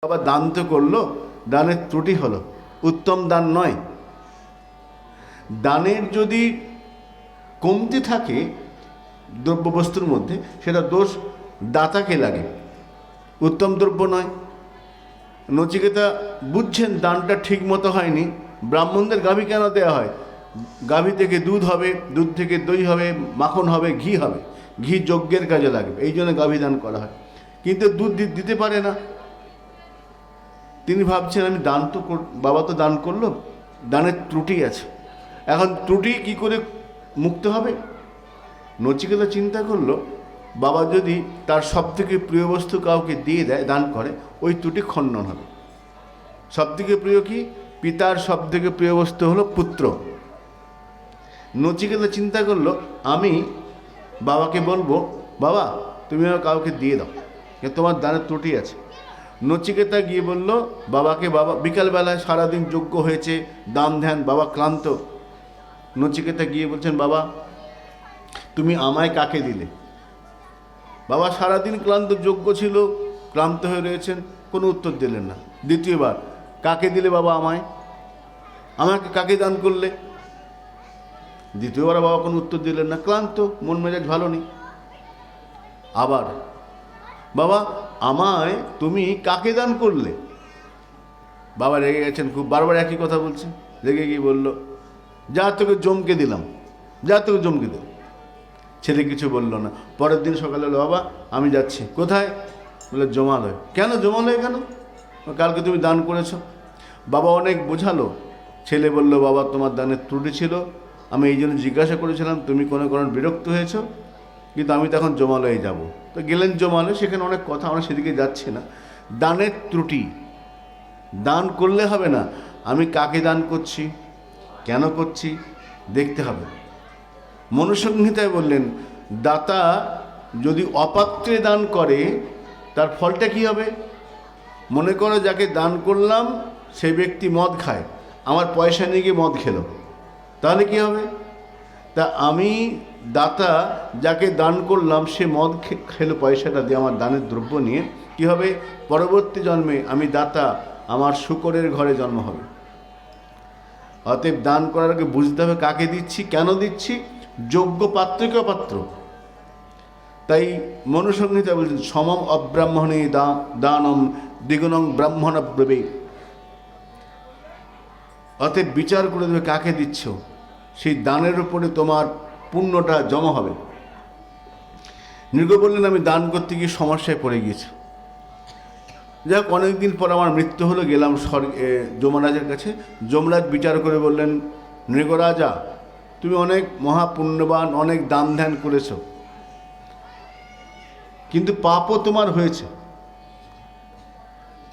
বাবা দান তো করলো, দানের ত্রুটি হলো, উত্তম দান নয়। দানের যদি কমতি থাকে দ্রব্যবস্তুর মধ্যে, সেটা দোষ দাতাকে লাগে, উত্তম দ্রব্য নয়। নচিকেতা বুঝছেন দানটা ঠিক মতো হয়নি। ব্রাহ্মণদের গাভী কেন দেওয়া হয়? গাভী থেকে দুধ হবে, দুধ থেকে দই হবে, মাখন হবে, ঘি হবে, ঘি যজ্ঞের কাজে লাগবে, এই জন্য গাভী দান করা হয়। কিন্তু দুধ দিতে পারে না। তিনি ভাবছেন আমি দান তো বাবা তো দান করলো, দানের ত্রুটি আছে, এখন ত্রুটি কি করে মুক্ত হবে? নচিকেতা চিন্তা করলো, বাবা যদি তার সবথেকে প্রিয় বস্তু কাউকে দিয়ে দেয়, দান করে, ওই ত্রুটি খণ্ডন হবে। সবথেকে প্রিয় কি? পিতার সবথেকে প্রিয় বস্তু হলো পুত্র। নচিকেতা চিন্তা করলো, আমি বাবাকে বলবো, বাবা তুমি কাউকে দিয়ে দাও, তোমার দানের ত্রুটি আছে। নচিকেতা গিয়ে বলল বাবাকে, বাবা বিকালবেলায় সারাদিন যজ্ঞ হয়েছে, দান ধ্যান, বাবা ক্লান্ত। নচিকেতা গিয়ে বলছেন, বাবা তুমি আমায় কাকে দিলে? বাবা সারাদিন ক্লান্ত, যজ্ঞ ছিল, ক্লান্ত হয়ে রয়েছেন, কোনো উত্তর দিলেন না। দ্বিতীয়বার, কাকে দিলে বাবা আমায়? আমাকে কাকে দান করলে? দ্বিতীয়বার বাবা কোনো উত্তর দিলেন না, ক্লান্ত, মন মেজাজ ভালো নেই। আবার, বাবা আমায় তুমি কাকে দান করলে? বাবা রেগে গেছেন খুব, বারবার একই কথা বলছে। রেগে গিয়ে বলল, যা তোকে জমকে দিলাম, যা তোকে জমকে দিলাম। ছেলে কিছু বলল না। পরের দিন সকালে হলো, বাবা আমি যাচ্ছি। কোথায়? বলে জমালয়। কেন জমালয় কেন? কালকে তুমি দান করেছো। বাবা অনেক বোঝালো। ছেলে বলল, বাবা তোমার দানের ত্রুটি ছিল, আমি এই জন্য জিজ্ঞাসা করেছিলাম, তুমি কোনো কারণ বিরক্ত হয়েছো, কিন্তু আমি তখন জমালয়ে যাব। তো গেলেন জমালয়, সেখানে অনেক কথা, আমরা সেদিকে যাচ্ছি না। দানের ত্রুটি, দান করলে হবে না, আমি কাকে দান করছি, কেন করছি দেখতে হবে। মনুসংহিতায় বললেন, দাতা যদি অপাত্রে দান করে তার ফলটা কি হবে? মনে করো যাকে দান করলাম সে ব্যক্তি মদ খায়, আমার পয়সা নিয়ে গিয়ে মদ খেলো, তাহলে কি হবে? তা আমি দাতা যাকে দান করলাম সে মদ খেলো পয়সাটা দিয়ে, আমার দানের দ্রব্য নিয়ে, কি হবে? পরবর্তী জন্মে আমি দাতা, আমার শূকরের ঘরে জন্ম হবে। অতএব দান করার আগে বুঝতে হবে কাকে দিচ্ছি, কেন দিচ্ছি, যোগ্য পাত্রকে অপাত্র। তাই মনুসংহিতা বলছেন, সমম অব্রাহ্মণে দানম দ্বিগুণং ব্রাহ্মণ ব্রবে। অতএব বিচার করে দেবে কাকে দিচ্ছ, সেই দানের উপরে তোমার পুণ্যটা জমা হবে। নৃগ বললেন, আমি দান করতে গিয়ে সমস্যায় পড়ে গিয়েছি। যাক, অনেকদিন পর আমার মৃত্যু হলো, গেলাম যমরাজের কাছে। যমরাজ বিচার করে বললেন, নৃগরাজা তুমি অনেক মহাপুণ্যবান, অনেক দান ধ্যান করেছ, কিন্তু পাপও তোমার হয়েছে।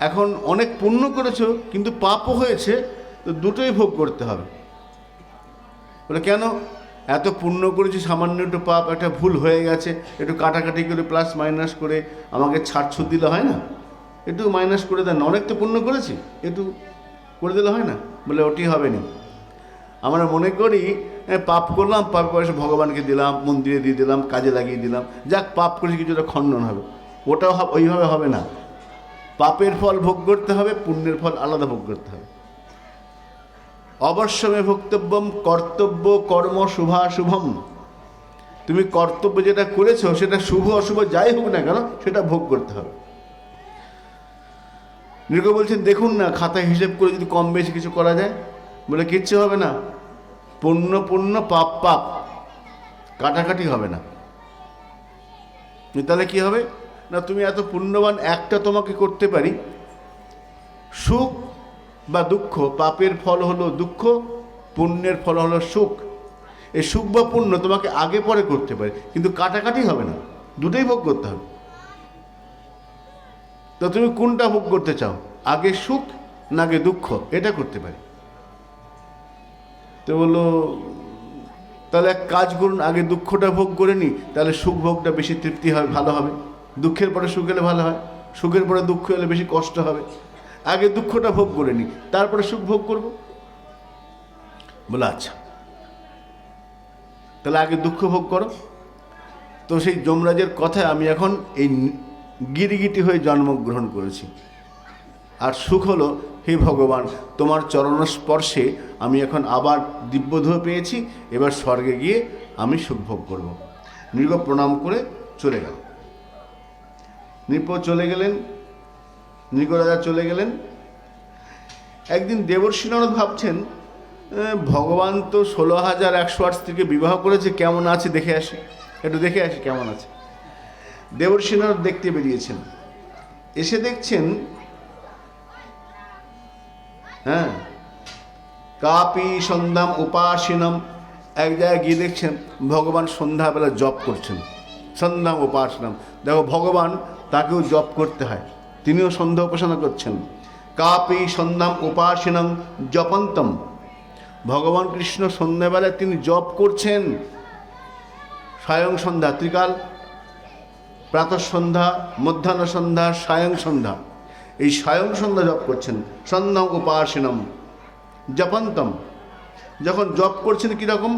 এখন অনেক পুণ্য করেছো কিন্তু পাপও হয়েছে, তো দুটোই ভোগ করতে হবে। বলে কেন? এত পুণ্য করেছি, সামান্য একটু পাপ, একটা ভুল হয়ে গেছে, একটু কাটাকাটি করে প্লাস মাইনাস করে আমাকে ছাড়ছুট দিলে হয় না? একটু মাইনাস করে দেন, অনেক তো পুণ্য করেছি, একটু করে দিলে হয় না? বলে ওটি হবে না। আমরা মনে করি পাপ করলাম, পাপ পয়সা ভগবানকে দিলাম, মন্দিরে দিয়ে দিলাম, কাজে লাগিয়ে দিলাম, যাক পাপ করেছি, কিছুটা খণ্ডন হবে। ওটাও ওইভাবে হবে না। পাপের ফল ভোগ করতে হবে, পুণ্যের ফল আলাদা ভোগ করতে হবে। অবশ্যমে ভোক্তব্যম কর্তব্য কর্ম শুভাশুভম। তুমি কর্তব্য যেটা করেছো সেটা শুভ অশুভ যাই হোক না কেন, সেটা ভোগ করতে হবে। নৃগ বলছেন, দেখুন না খাতায় হিসেব করে যদি কম বেশি কিছু করা যায়। বলে কিচ্ছু হবে না, পুণ্য পুণ্য পাপ পাপ, কাটাকাটি হবে না। তাহলে কি হবে না, তুমি এত পুণ্যবান, একটা তোমাকে করতে পারি, সুখ বা দুঃখ, পাপের ফল হলো দুঃখ, পুণ্যের ফল হলো সুখ। এই সুখ বা পুণ্য তোমাকে আগে পরে করতে পারে, কিন্তু কাটাকাটি হবে না, দুটোই ভোগ করতে হবে। তো তুমি কোনটা ভোগ করতে চাও, আগে সুখ না আগে দুঃখ? এটা করতে পারি। তো বললো, তাহলে এক কাজ করুন, আগে দুঃখটা ভোগ করে নি, তাহলে সুখ ভোগটা বেশি তৃপ্তি হবে, ভালো হবে। দুঃখের পরে সুখ এলে ভালো হয়, সুখের পরে দুঃখ এলে বেশি কষ্ট হবে। আগে দুঃখটা ভোগ করে নি, তারপরে সুখ ভোগ করব। বলে আচ্ছা, তাহলে আগে দুঃখ ভোগ করো। তো সেই যমরাজের কথায় আমি এখন এই গিরিগিটি হয়ে জন্মগ্রহণ করেছি। আর সুখ হলো, হে ভগবান, তোমার চরণস্পর্শে আমি এখন আবার দিব্যদেহ পেয়েছি, এবার স্বর্গে গিয়ে আমি সুখ ভোগ করব। নৃপ প্রণাম করে চলে গেল। নৃপ চলে গেলেন, নৃপ রাজা চলে গেলেন। একদিন দেবর্ষি নারদ ভাবছেন, ভগবান তো 16,108 স্ত্রীকে বিবাহ করেছে, কেমন আছে দেখে আসি, একটু দেখে আসি কেমন আছে। দেবর্ষি নারদ দেখতে বেরিয়েছেন, এসে দেখছেন কাপি সন্ধ্যাম উপাসিনম, এক জায়গায় গিয়ে দেখছেন ভগবান সন্ধ্যাবেলা জপ করছেন। সন্ধ্যাম উপাসনম, দেখো ভগবান তাকেও জপ করতে হয়, তিনিও সন্ধ্যা উপাসনা করছেন। কাপি সন্ধ্যাম উপাসিনম জপন্তম, ভগবান কৃষ্ণ সন্ধ্যাবেলায় তিনি জপ করছেন। সায়ং সন্ধ্যা, ত্রিকাল, প্রাতঃ সন্ধ্যা, মধ্যাহ্ন সন্ধ্যা, সায়ং সন্ধ্যা, এই সায়ং সন্ধ্যা জপ করছেন। সন্ধ্যাম উপাসিনম জপন্তম, যখন জপ করছেন কীরকম,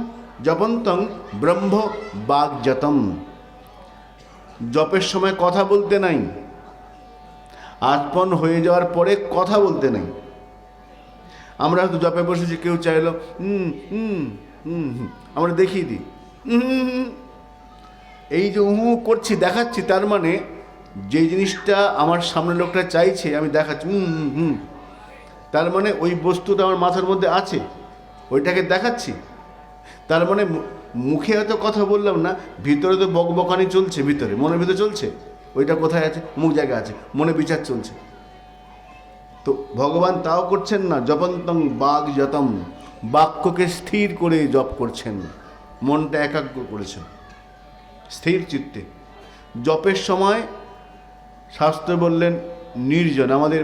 জপন্তং ব্রহ্ম বাগজাতম, জপের সময় কথা বলতে নাই, আত্মন হয়ে যাওয়ার পরে কথা বলতে নাই। আমরা হয়তো জপে বসেছি, কেউ চাইলো আমরা দেখিয়ে দিই, এই যে করছি দেখাচ্ছি, তার মানে যে জিনিসটা আমার সামনের লোকটা চাইছে আমি দেখাচ্ছি, তার মানে ওই বস্তুটা আমার মাথার মধ্যে আছে, ওইটাকে দেখাচ্ছি। তার মানে মুখে হয়তো কথা বললাম না, ভিতরে তো বকবকানি চলছে, ভিতরে মনের ভিতরে চলছে, ওইটা কোথায় আছে, মুখ জায়গা আছে, মনে বিচার চলছে। তো ভগবান তাও করছেন না, জপন্তং বাগ যতম, বাক্যকে স্থির করে জপ করছেন, মনটা একাগ্র করেছেন স্থির চিত্তে। জপের সময় শাস্ত্র বললেন নির্জন। আমাদের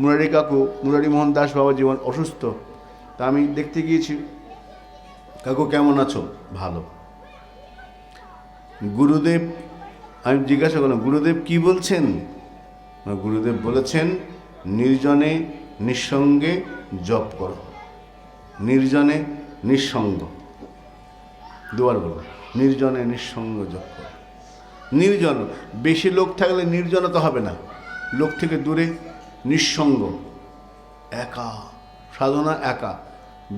মুরারি কাকু, মুরারি মোহন দাস বাবা জীবন অসুস্থ, তা আমি দেখতে গিয়েছি, কাকু কেমন আছো? ভালো। গুরুদেব, আমি জিজ্ঞাসা করলাম গুরুদেব কি বলছেন? গুরুদেব বলেছেন নির্জনে নিঃসঙ্গে জপ করো, নির্জনে নিঃসঙ্গ, দুবার বলো, নির্জনে নিঃসঙ্গ জপ করো। নির্জন, বেশি লোক থাকলে নির্জনতা হবে না, লোক থেকে দূরে, নিঃসঙ্গ, একা সাধনা, একা।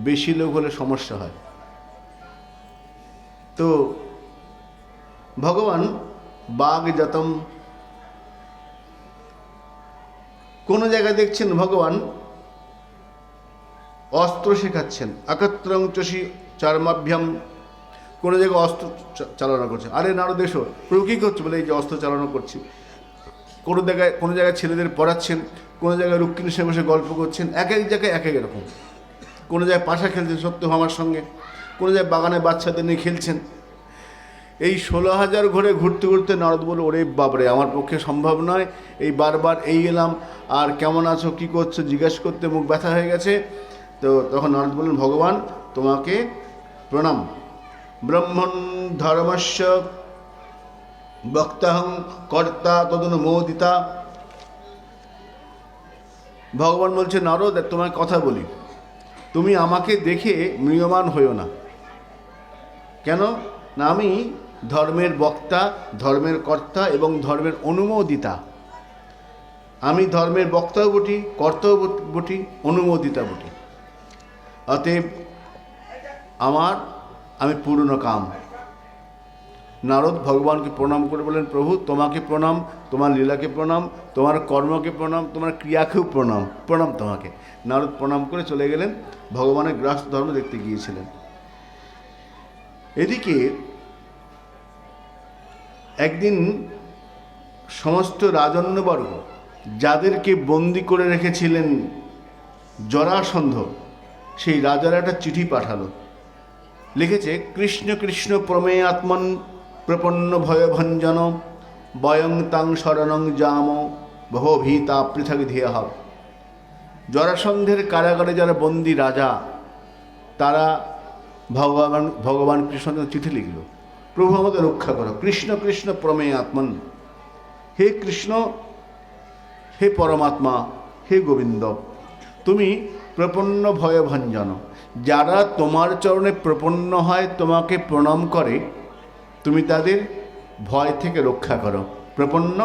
বেশি লোক হলে সমস্যা হয়। তো ভগবান বাগ যতম, কোনো জায়গায় দেখছেন ভগবান অস্ত্র শেখাচ্ছেন, আকত্রং চষি চার্মাভ্যাম, কোনো জায়গায় অস্ত্র চালনা করছে। আরে নারদ এসো, প্রভু কী করছো? বলে এই যে অস্ত্র চালনা করছি। কোনো জায়গায় ছেলেদের পড়াচ্ছেন, কোনো জায়গায় রুক্মিণীর সঙ্গে বসে গল্প করছেন, এক এক জায়গায় এক এক রকম। কোনো জায়গায় পাশা খেলছেন সত্যভামার সঙ্গে, কোনো জায়গায় বাগানে বাচ্চাদের নিয়ে খেলছেন। এই 16,000 ঘরে ঘুরতে ঘুরতে নারদ বলল, ওরে বাবরে, আমার পক্ষে সম্ভব নয়, এই বারবার এই এলাম, আর কেমন আছো কী করছো জিজ্ঞেস করতে মুখ ব্যথা হয়ে গেছে। তো তখন নারদ বললেন, ভগবান তোমাকে প্রণাম। ব্রহ্মণ ধর্মস্য বক্তাহং কর্তা তদনুমোদিতা। ভগবান বলছে, নারদ তোমায় কথা বলি, তুমি আমাকে দেখে ম্রিয়মান হইও না। কেন না, আমি ধর্মের বক্তা, ধর্মের কর্তা এবং ধর্মের অনুমোদিতা। আমি ধর্মের বক্তাও বটি, কর্তাও বটি, অনুমোদিতা বটি। অতএব আমি পূর্ণ কাম। নারদ ভগবানকে প্রণাম করে বলেন, প্রভু তোমাকে প্রণাম, তোমার লীলাকে প্রণাম, তোমার কর্মকে প্রণাম, তোমার ক্রিয়াকেও প্রণাম, প্রণাম তোমাকে। নারদ প্রণাম করে চলে গেলেন, ভগবানের গৃহস্থ ধর্ম দেখতে গিয়েছিলেন। এদিকে একদিন সমস্ত রাজন্যবর্গ যাদেরকে বন্দি করে রেখেছিলেন জরাসন্ধ, সেই রাজারা একটা চিঠি পাঠালো, লিখেছে, কৃষ্ণ কৃষ্ণ প্রমেয় আত্মন প্রপন্ন ভয়ভঞ্জন বয়ং তাং শরণং জাম ভবভীতা পৃথক ধিয়া। জরাসন্ধের কারাগারে যারা বন্দী রাজা, তারা ভগবান কৃষ্ণকে চিঠি লিখল, প্রভু আমাদের রক্ষা করো, কৃষ্ণ কৃষ্ণ প্রমেয় আত্মন, হে কৃষ্ণ, হে পরমাত্মা, হে গোবিন্দ, তুমি প্রপন্ন ভয়ভঞ্জন, যারা তোমার চরণে প্রপন্ন হয়, তোমাকে প্রণাম করে, তুমি তাদের ভয় থেকে রক্ষা করো, প্রপন্ন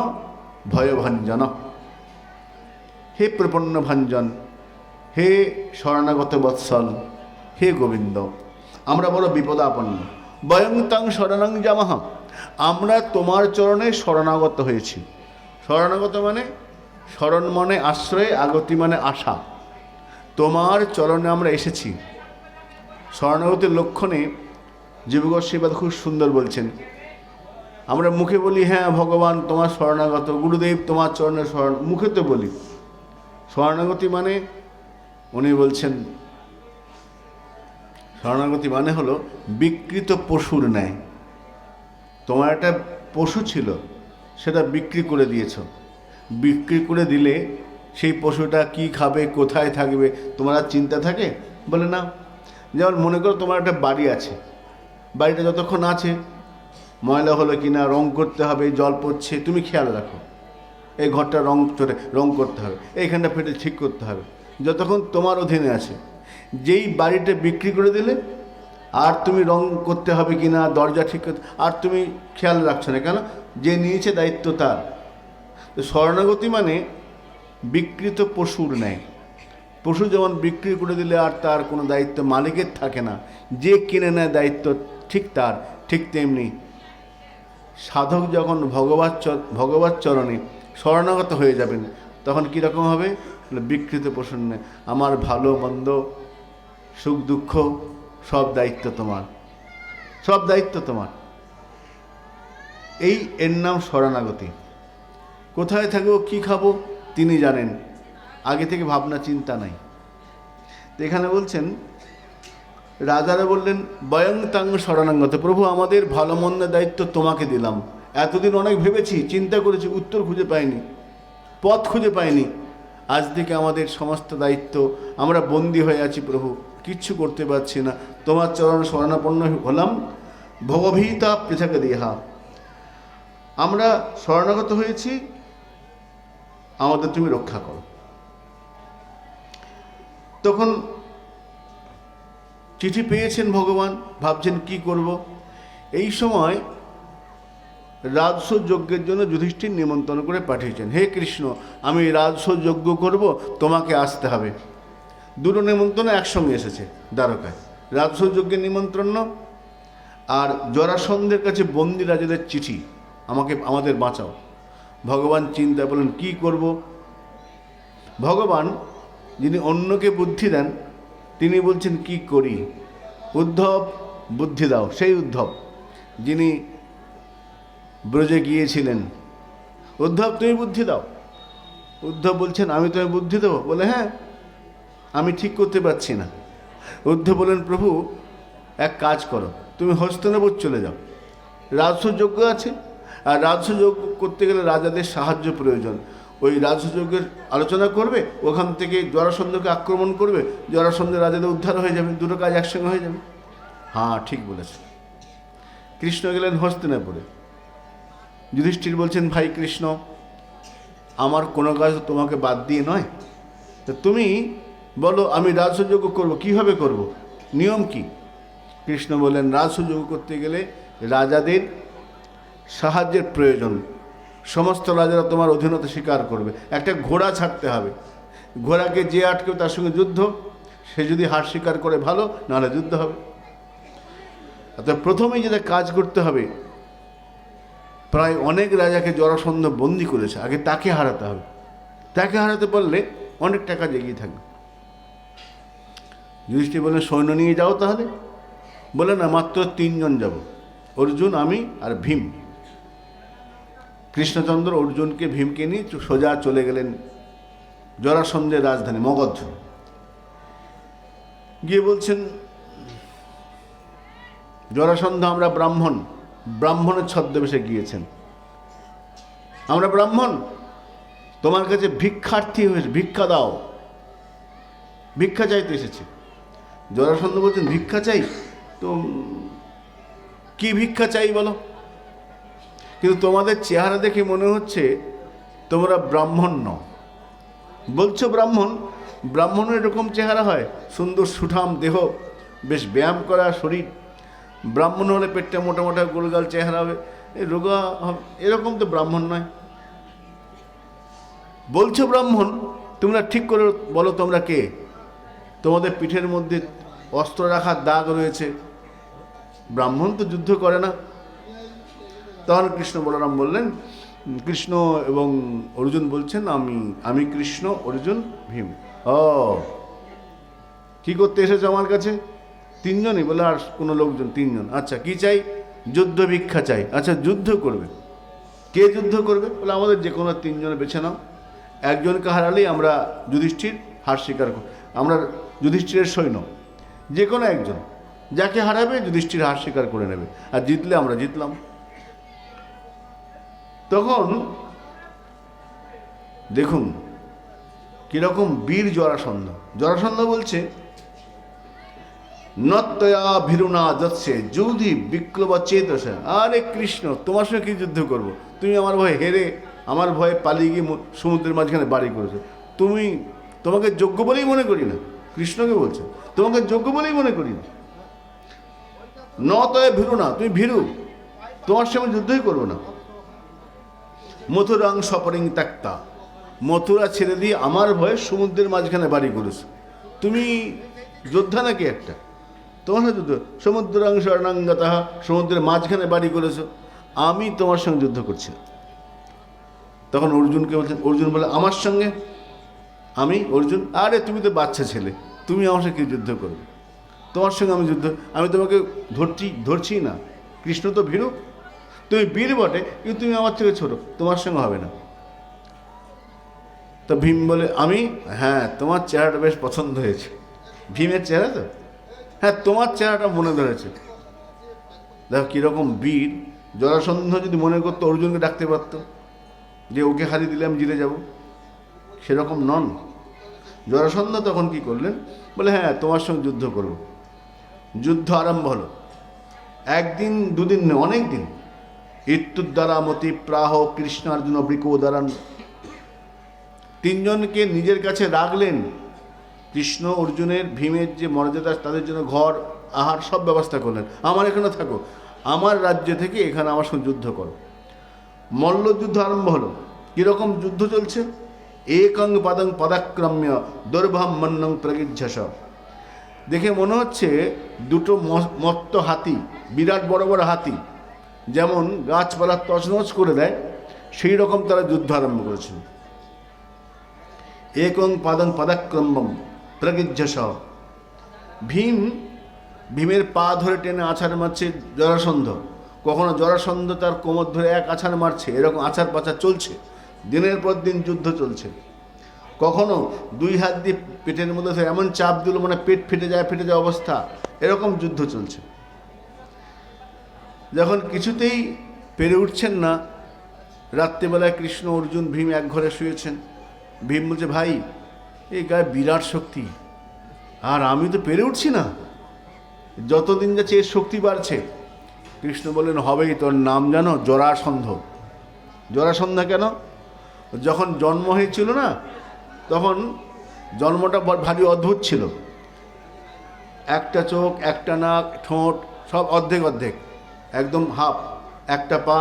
ভয়ভঞ্জন। হে প্রপন্ন ভাঞ্জন, হে শরণাগত বৎসল, হে গোবিন্দ, আমরা বড় বিপদাপন্ন। বয়ং তাং শরণং জামাহ, আমরা তোমার চরণে শরণাগত হয়েছি। শরণাগত মানে শরণ মানে আশ্রয়, আগতি মানে আশা। তোমার চরণে আমরা এসেছি। শরণাগতের লক্ষণে জীবগোস্বামীপাদ খুব সুন্দর বলছেন। আমরা মুখে বলি হ্যাঁ ভগবান তোমার শরণাগত, গুরুদেব তোমার চরণে শরণ, মুখে তো বলি। শরণাগতি মানে উনি বলছেন শরণাগতি মানে হলো বিকৃত পশুর ন্যায়। তোমার একটা পশু ছিল, সেটা বিক্রি করে দিয়েছ। বিক্রি করে দিলে সেই পশুটা কি খাবে, কোথায় থাকবে, তোমার আর চিন্তা থাকে? বলে না। যেমন মনে করো তোমার একটা বাড়ি আছে, বাড়িটা যতক্ষণ আছে ময়লা হলো কি না, রং করতে হবে, জল পড়ছে, তুমি খেয়াল রাখো। এই ঘরটা রং করতে হবে, এইখানটা ফেটে ঠিক করতে হবে, যতক্ষণ তোমার অধীনে আছে। যেই বাড়িটা বিক্রি করে দিলে আর তুমি রং করতে হবে কি না, দরজা ঠিক করতে, আর তুমি খেয়াল রাখছো না, কেন? যে নিয়েছে দায়িত্ব তার। তো শরণাগতি মানে বিকৃত পশুর ন্যায়। পশু যেমন বিক্রি করে দিলে আর তার কোনো দায়িত্ব মালিকের থাকে না, যে কিনে নেয় দায়িত্ব ঠিক তার, ঠিক তেমনি সাধক যখন ভগবত চরণে শরণাগত হয়ে যাবেন তখন কীরকম হবে? বিকৃত পশুর ন্যায়। আমার ভালো মন্দ, সুখ দুঃখ সব দায়িত্ব তোমার, সব দায়িত্ব তোমার। এর নাম শরণাগতি। কোথায় থাকবো, কি খাবো তিনি জানেন, আগে থেকে ভাবনা চিন্তা নাই। তো এখানে বলছেন রাজারা বললেন বয়ং তাং শরণাগত, প্রভু আমাদের ভালো মন্দের দায়িত্ব তোমাকে দিলাম। এতদিন অনেক ভেবেছি, চিন্তা করেছি, উত্তর খুঁজে পাইনি, পথ খুঁজে পাইনি। আজ থেকে আমাদের সমস্ত দায়িত্ব, আমরা বন্দী হয়ে আছি প্রভু, কিচ্ছু করতে পারছি না, তোমার চরণ শরণাপন্ন হলাম। ভগভীতা পৃথক দেহা, আমরা শরণাগত হয়েছি, আমাদের তুমি রক্ষা করো। তখন চিঠি পেয়েছেন ভগবান, ভাবছেন কি করব। এই সময় রাজস্ব যজ্ঞের জন্য যুধিষ্ঠির নিমন্ত্রণ করে পাঠিয়েছেন। হে কৃষ্ণ, আমি রাজস্ব যজ্ঞ করব, তোমাকে আসতে হবে। দুটো নিমন্ত্রণ একসঙ্গে এসেছে দ্বারকায়, রাজস্ব যজ্ঞের নিমন্ত্রণ আর জরাসন্ধের কাছে বন্দী রাজাদের চিঠি, আমাদের বাঁচাও। ভগবান চিন্তা বলেন কি করব। ভগবান যিনি অন্যকে বুদ্ধি দেন তিনি বলছেন কি করি। উদ্ধব বুদ্ধি দাও, সেই উদ্ধব যিনি ব্রজে গিয়েছিলেন, উদ্ধব তুমি বুদ্ধি দাও। উদ্ধব বলছেন আমি তোমায় বুদ্ধি দেবো? বলে হ্যাঁ, আমি ঠিক করতে পারছি না। উদ্ধব বলেন প্রভু এক কাজ করো, তুমি হস্তিনাপুর চলে যাও, রাজস্ব যজ্ঞ আছে, আর রাজস্ব যজ্ঞ করতে গেলে রাজাদের সাহায্য প্রয়োজন। ওই রাজস্ব যজ্ঞের আলোচনা করবে, ওখান থেকে জরাসন্ধকে আক্রমণ করবে, জরাসন্ধের রাজাদের উদ্ধার হয়ে যাবে, দুটো কাজ একসঙ্গে হয়ে যাবে। হ্যাঁ ঠিক বলেছে। কৃষ্ণ গেলেন হস্তিনাপুরে। যুধিষ্ঠির বলছেন ভাই কৃষ্ণ, আমার কোনো কাজ তোমাকে বাদ দিয়ে নয়, তো তুমি বলো আমি রাজস্ব যজ্ঞ করবো, কীভাবে করব, নিয়ম কি? কৃষ্ণ বললেন রাজস্ব যজ্ঞ করতে গেলে রাজাদের সাহায্যের প্রয়োজন, সমস্ত রাজারা তোমার অধীনতা স্বীকার করবে। একটা ঘোড়া ছাড়তে হবে, ঘোড়াকে যে আটকেও তার সঙ্গে যুদ্ধ, সে যদি হার স্বীকার করে ভালো, নাহলে যুদ্ধ হবে। অর্থাৎ প্রথমেই যেটা কাজ করতে হবে, প্রায় অনেক রাজাকে জরাসন্ধ বন্দি করেছে, আগে তাকে হারাতে হবে। তাকে হারাতে পারলে অনেক টাকা এগিয়ে থাকবে। যুধিষ্ঠির বললেন সৈন্য নিয়ে যাও তাহলে। বলে না, মাত্র 3 জন যাব, অর্জুন, আমি আর ভীম। কৃষ্ণচন্দ্র অর্জুনকে ভীমকে নিয়ে সোজা চলে গেলেন জরাসন্ধের রাজধানী মগধ। গিয়ে বলছেন জরাসন্ধ আমরা ব্রাহ্মণ, ব্রাহ্মণের ছদ্মবেশে গিয়েছেন, আমরা ব্রাহ্মণ, তোমার কাছে ভিক্ষার্থী হয়েছে, ভিক্ষা দাও, ভিক্ষা চাইতে এসেছি। জরাসন্ধ বলছেন ভিক্ষা চাই? তো কি ভিক্ষা চাই বলো? কিন্তু তোমাদের চেহারা দেখে মনে হচ্ছে তোমরা ব্রাহ্মণ নও। বলছো ব্রাহ্মণ, ব্রাহ্মণের এরকম চেহারা হয়, সুন্দর সুঠাম দেহ, বেশ ব্যায়াম করা শরীর। ব্রাহ্মণ হলে পেটটা মোটা মোটা গোলগাল চেহারা হবে, এই রোগা হবে, এরকম তো ব্রাহ্মণ নয়। বলছো ব্রাহ্মণ, তোমরা ঠিক করে বলো তোমরা কে? তোমাদের পিঠের মধ্যে অস্ত্র রাখার দাগ রয়েছে, ব্রাহ্মণ তো যুদ্ধ করে না। তখন কৃষ্ণ বলরাম বললেন, কৃষ্ণ এবং অর্জুন বলছেন, আমি কৃষ্ণ, অর্জুন, ভীম। ও, কি করতে এসেছে আমার কাছে? তিনজনই? বলে আর কোনো লোকজন? তিনজন। আচ্ছা, কি চাই? যুদ্ধ ভিক্ষা চাই। আচ্ছা, যুদ্ধ করবে? কে যুদ্ধ করবে? বলে আমাদের যে কোনো তিনজনে বেছে নাও, একজনকে হারালেই আমরা যুধিষ্ঠির হার স্বীকার করব, আমরা যুধিষ্ঠিরের সৈন্য, যে কোনো একজন যাকে হারাবে যুধিষ্ঠির হার স্বীকার করে নেবে, আর জিতলে আমরা জিতলাম। তখন দেখুন কিরকম বীর জরাসন্ধ। জরাসন্ধ বলছে, নত্যয়া ভীরুনা যৎসে যৌধি বিক্লব চেতসে। আরে কৃষ্ণ, তোমার সঙ্গে কি যুদ্ধ করব? তুমি আমার ভয়ে হেরে, আমার ভয়ে পালিয়ে গিয়ে সমুদ্রের মাঝখানে বাড়ি করেছো। তোমাকে যোগ্য বলেই মনে করি না। কৃষ্ণকে বলছে, তোমাকে যোগ্য বলেই মনে করি না। নতয়া ভীরুনা, তুমি ভীরু, তোমার সঙ্গে যুদ্ধই করবো না। মথুরাং সপরিং ত্যাক্তা, মথুরা ছেড়ে দিয়ে আমার ভয়ে সমুদ্রের মাঝখানে বাড়ি করেছো। তুমি যোদ্ধা নাকি একটা? তোমার সাথে যুদ্ধ? সমুদ্রাং শরণাঙ্গতা, সমুদ্রের মাঝখানে বাড়ি করেছো, আমি তোমার সঙ্গে যুদ্ধ করছি। তখন অর্জুনকে বলছেন, অর্জুন বলে, আমার সঙ্গে? আমি অর্জুন? আরে তুমি তো বাচ্চা ছেলে, তুমি আমার সঙ্গে কি যুদ্ধ করবে? তোমার সঙ্গে আমি যুদ্ধ, আমি তোমাকে ধরছি না। কৃষ্ণ তো ভীরু, তুমি বীর বটে, কিন্তু তুমি আমার থেকে ছোট, তোমার সঙ্গে হবে না। তো ভীম বলে, আমি? হ্যাঁ, তোমার চেহারাটা বেশ পছন্দ হয়েছে। ভীমের চেহারা তো? হ্যাঁ, তোমার চেহারাটা মনে ধরেছে। দেখো কীরকম বীর। জরাসন্ধ যদি মনে করতো অর্জুনকে ডাকতে পারত, যে ওকে হারিয়ে দিলে আমি জিতে যাব, সেরকম নন। জরাসন্ধ তখন কি করলেন? বলে, হ্যাঁ, তোমার সঙ্গে যুদ্ধ করব। যুদ্ধ আরম্ভ হলো। একদিন দুদিন নয়, অনেক দিন। ইত্যুদ্দারা মতি প্রাহ কৃষ্ণার্জুন বৃকোদারান, তিনজনকে নিজের কাছে রাখলেন। কৃষ্ণ, অর্জুনের, ভীমের যে মর্যাদা, তাদের জন্য ঘর, আহার সব ব্যবস্থা করলেন। আমার এখানে থাকো, আমার রাজ্য থেকে এখানে আমার সঙ্গে যুদ্ধ করো। মল্লযুদ্ধ আরম্ভ হলো। কীরকম যুদ্ধ চলছে? একং পদং পদাক্রম্য দুর্ভম মন্নং প্রগিজ্ঝস। দেখে মনে হচ্ছে দুটো মত্ত হাতি, বিরাট বড় বড় হাতি, যেমন গাছপালা তছনছ করে দেয়, সেই রকম তারা যুদ্ধ আরম্ভ করেছিল। একং পদং পদাক্রম্যম প্রগিজ্ঝস। ভীমের পা ধরে টেনে আছাড় মারছে জরাসন্ধ। কখনো জরাসন্ধ তার কোমর ধরে এক আছাড় মারছে। এরকম আছাড় পাছাড় চলছে, দিনের পর দিন যুদ্ধ চলছে। কখনো দুই হাত দিয়ে পেটের মধ্যে এমন চাপ দিল মানে পেট ফেটে যায় অবস্থা, এরকম যুদ্ধ চলছে। যখন কিছুতেই পেরে উঠছেন না, রাত্রিবেলায় কৃষ্ণ, অর্জুন, ভীম এক ঘরে শুয়েছেন। ভীম বলছে, ভাই, এই গায়ে বিরাট শক্তি, আর আমি তো পেরে উঠছি না, যতদিন যাচ্ছে এর শক্তি বাড়ছে। কৃষ্ণ বললেন, হবেই, তোর নাম জানো? জরাসন্ধ। জরাসন্ধ কেন? যখন জন্ম হয়েছিল না, তখন জন্মটা ভারী অদ্ভুত ছিল। একটা চোখ, একটা নাক, ঠোঁট সব অর্ধেক অর্ধেক, একদম হাফ, একটা পা,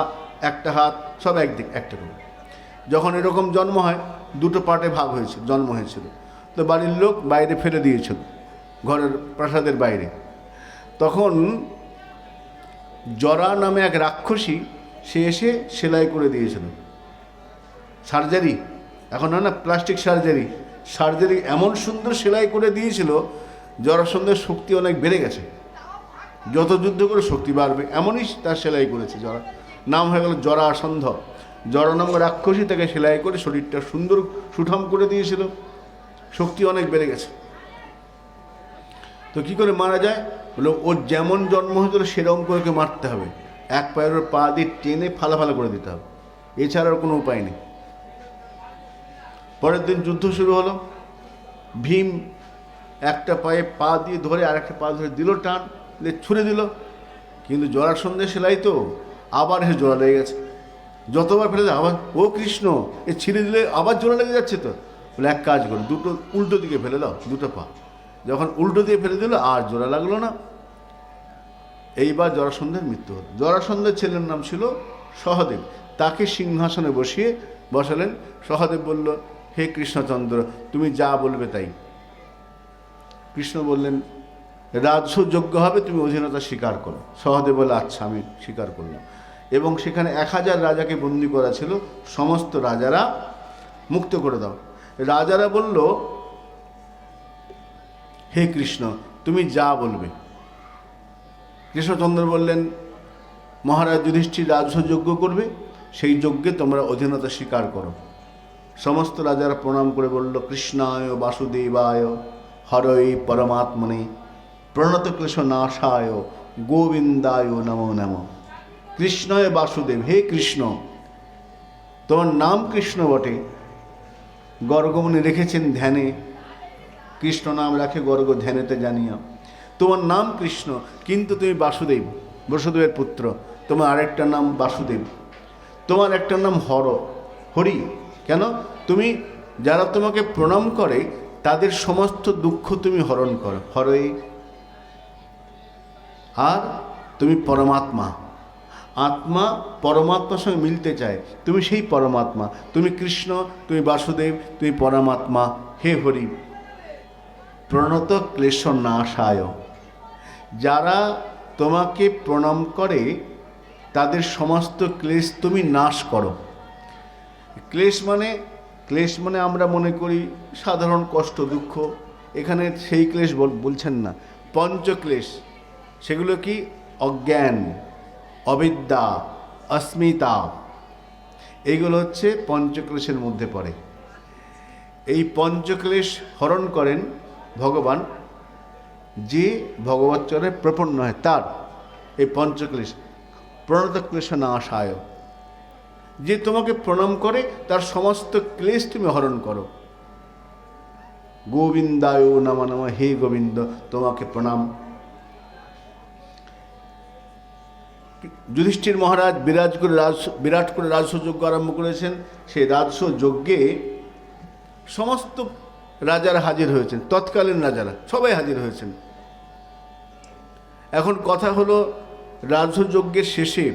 একটা হাত, সব একদিক একটা করে। যখন এরকম জন্ম হয়, দুটো পার্টে ভাগ হয়েছিল, জন্ম হয়েছিল। তো বাড়ির লোক বাইরে ফেলে দিয়েছিল, ঘরের প্রাসাদের বাইরে। তখন জরা নামে এক রাক্ষসী, সে এসে সেলাই করে দিয়েছিল। সার্জারি, এখন না প্লাস্টিক সার্জারি এমন সুন্দর সেলাই করে দিয়েছিল, জরাসন্ধের শক্তি অনেক বেড়ে গেছে। যত যুদ্ধ করে শক্তি বাড়বে, এমনই তার সেলাই করেছে জরা। নাম হয়ে গেল জরাসন্ধ। জরা নাম রাক্ষসী তাকে সেলাই করে শরীরটা সুন্দর সুঠাম করে দিয়েছিল, শক্তি অনেক বেড়ে গেছে। তো কী করে মারা যায়? বলে, ওর যেমন জন্ম হয়েছিল সেরকম করে ওকে মারতে হবে, এক পায়ের ওর পা দিয়ে টেনে ফালা করে দিতে হবে, এছাড়া আর কোনো উপায় নেই। পরের দিন যুদ্ধ শুরু হলো। ভীম একটা পায়ে পা দিয়ে ধরে আর একটা পা ধরে দিল, টান ছুঁড়ে দিল, কিন্তু জরাসন্ধের সেলাই তো আবার জোড়া লেগে গেছে। যতবার ফেলে দেয় আবার, ও কৃষ্ণ, এ ছিঁড়ে দিলে আবার জোড়া লেগে যাচ্ছে তো। বলে, এক কাজ করো, দুটো উল্টো দিকে ফেলে দাও, দুটো পা। যখন উল্টো দিয়ে ফেলে দিল, আর জোড়া লাগলো না। এইবার জরাসন্ধের মৃত্যু হল। জরাসন্ধের ছেলের নাম ছিল সহদেব। তাকে সিংহাসনে বসালেন। সহদেব বলল, হে কৃষ্ণচন্দ্র, তুমি যা বলবে তাই। কৃষ্ণ বললেন, রাজস্ব যোগ্য হবে, তুমি অধীনতা স্বীকার করো। সহদেব বলে, আচ্ছা আমি স্বীকার করলাম। এবং সেখানে 1000 রাজাকে বন্দি করা ছিল, সমস্ত রাজারা মুক্ত করে দাও। রাজারা বলল, হে কৃষ্ণ, তুমি যা বলবে। কৃষ্ণচন্দ্র বললেন, মহারাজ যুধিষ্ঠির রাজস্ব যজ্ঞ করবে, সেই যজ্ঞে তোমরা অধীনতা স্বীকার করো। সমস্ত রাজারা প্রণাম করে বলল, কৃষ্ণায় বাসুদেবায় হরৈ পরমাত্মনে প্রণত ক্লেশ নাশায় গোবিন্দায় নমো নমঃ। কৃষ্ণয় বাসুদেব, হে কৃষ্ণ, তোমার নাম কৃষ্ণ বটে, গর্গমুনি রেখেছেন ধ্যানে, কৃষ্ণ নাম রাখে গর্গ ধ্যানেতে জানিয়া। তোমার নাম কৃষ্ণ, কিন্তু তুমি বাসুদেব, বসুদেবের পুত্র। তোমার আরেকটা নাম বাসুদেব, তোমার একটা নাম হরি। কেন? তুমি যারা তোমাকে প্রণাম করে তাদের সমস্ত দুঃখ তুমি হরণ করো, হরই। আর তুমি পরমাত্মা, আত্মা পরমাত্মার সঙ্গে মিলতে চায়, তুমি সেই পরমাত্মা। তুমি কৃষ্ণ, তুমি বাসুদেব, তুমি পরমাত্মা। হে হরি, প্রণত ক্লেশ নাশায়, যারা তোমাকে প্রণাম করে তাদের সমস্ত ক্লেশ তুমি নাশ করো। ক্লেশ মানে আমরা মনে করি সাধারণ কষ্ট, দুঃখ। এখানে সেই ক্লেশ বলছেন না, পঞ্চক্লেশ। সেগুলো কি? অজ্ঞান, অবিদ্যা, অস্মিতা, এইগুলো হচ্ছে পঞ্চক্লেশের মধ্যে পড়ে। এই পঞ্চক্লেশ হরণ করেন ভগবান, যে ভগবৎচরণে প্রপন্ন হয় তার এই পঞ্চক্লেশ। প্রণত ক্লেশ নাশায়, যে তোমাকে প্রণাম করে তার সমস্ত ক্লেশ তুমি হরণ করো। গোবিন্দায় নমঃ নমঃ, হে গোবিন্দ তোমাকে প্রণাম। যুধিষ্ঠির মহারাজ বিরাট করে রাজস্ব যজ্ঞ আরম্ভ করেছেন। সেই রাজস্ব যজ্ঞে সমস্ত রাজারা হাজির হয়েছেন, তৎকালীন রাজারা সবাই হাজির হয়েছেন। এখন কথা হলো, রাজস্ব যজ্ঞের শেষে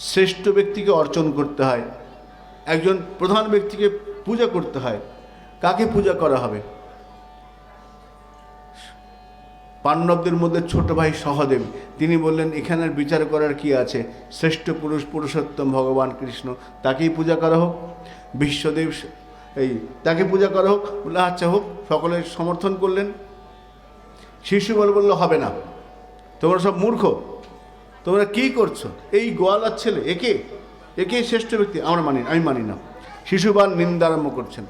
শ্রেষ্ঠ ব্যক্তিকে অর্চন করতে হয়, একজন প্রধান ব্যক্তিকে পূজা করতে হয়। কাকে পূজা করা হবে? পাণ্ডবদের মধ্যে ছোট ভাই সহদেব, তিনি বললেন, এখানের বিচার করার কি আছে, শ্রেষ্ঠ পুরুষ পুরুষোত্তম ভগবান কৃষ্ণ, তাকেই পূজা করা হোক। বিশ্বদেব তাকে পূজা করা হোক। বললে আচ্ছা হোক, সকলে সমর্থন করলেন। শিশুপাল বলল, হবে না, তোমরা সব মূর্খ, তোমরা কি করছো? এই গোয়ালার ছেলে, একে শ্রেষ্ঠ ব্যক্তি আমি মানি না। শিশুপাল নিন্দা আরম্ভ করছেন।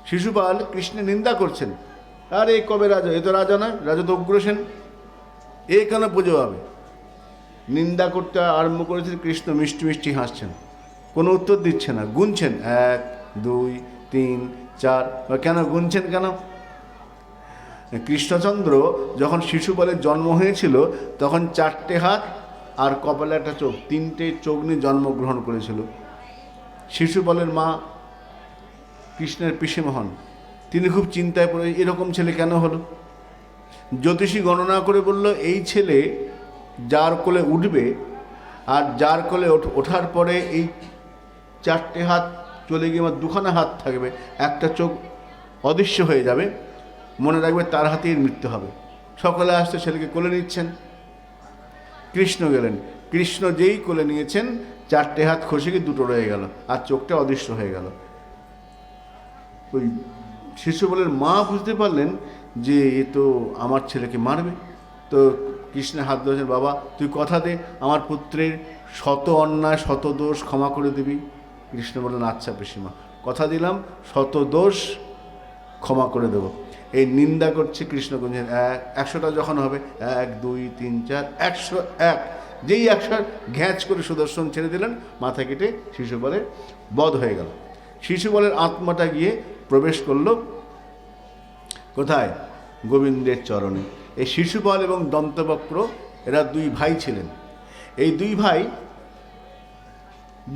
শিশুপাল কৃষ্ণের নিন্দা করছেন। আর এ কবে রাজা? এ তো রাজা নয়, রাজা তো উগ্রসেন, এ কেন পুজো হবে? নিন্দা করতে আরম্ভ করেছেন। কৃষ্ণ মিষ্টি মিষ্টি হাসছেন, কোনো উত্তর দিচ্ছে না, গুনছেন 1 2 3 4। কেন গুনছেন কেন? কৃষ্ণচন্দ্র যখন শিশুপালের জন্ম হয়েছিল তখন 4টে হাত আর কপালে একটা চোখ, 3টে চোখ নিয়ে জন্মগ্রহণ করেছিল। শিশুপালের মা কৃষ্ণের পিসিমা হন, তিনি খুব চিন্তায় পড়ে, এরকম ছেলে কেন হলো? জ্যোতিষী গণনা করে বলল, এই ছেলে যার কোলে উঠবে আর যার কোলে ওঠার পরে এই 4টে হাত চলে গিয়ে আমার 2খানা হাত থাকবে, একটা চোখ অদৃশ্য হয়ে যাবে, মনে রাখবে তার হাতেই মৃত্যু হবে। সকলে আসতে ছেলেকে কোলে নিচ্ছেন। কৃষ্ণ গেলেন, কৃষ্ণ যেই কোলে নিয়েছেন 4টে হাত খসে গিয়ে 2টো রয়ে গেল আর চোখটা অদৃশ্য হয়ে গেল। ওই শিশুপালের মা বুঝতে পারলেন যে এ তো আমার ছেলেকে মারবে। তো কৃষ্ণের হাত ধরেছেন, বাবা তুই কথা দে আমার পুত্রের শত অন্যায় শত দোষ ক্ষমা করে দিবি। কৃষ্ণ বললেন, আচ্ছা পিসিমা, কথা দিলাম, শত দোষ ক্ষমা করে দেব। এই নিন্দা করছে কৃষ্ণ গুঞ্জন 100টা যখন হবে 1 2 3 4 101, যেই 100 ঘ্যাঁচ করে সুদর্শন ছেড়ে দিলেন, মাথা কেটে শিশুপালের বধ হয়ে গেল। শিশুপালের আত্মাটা গিয়ে প্রবেশ করল কোথায়? গোবিন্দের চরণে। এই শিশুপাল এবং দন্তবক্র এরা 2 ভাই ছিলেন। এই 2 ভাই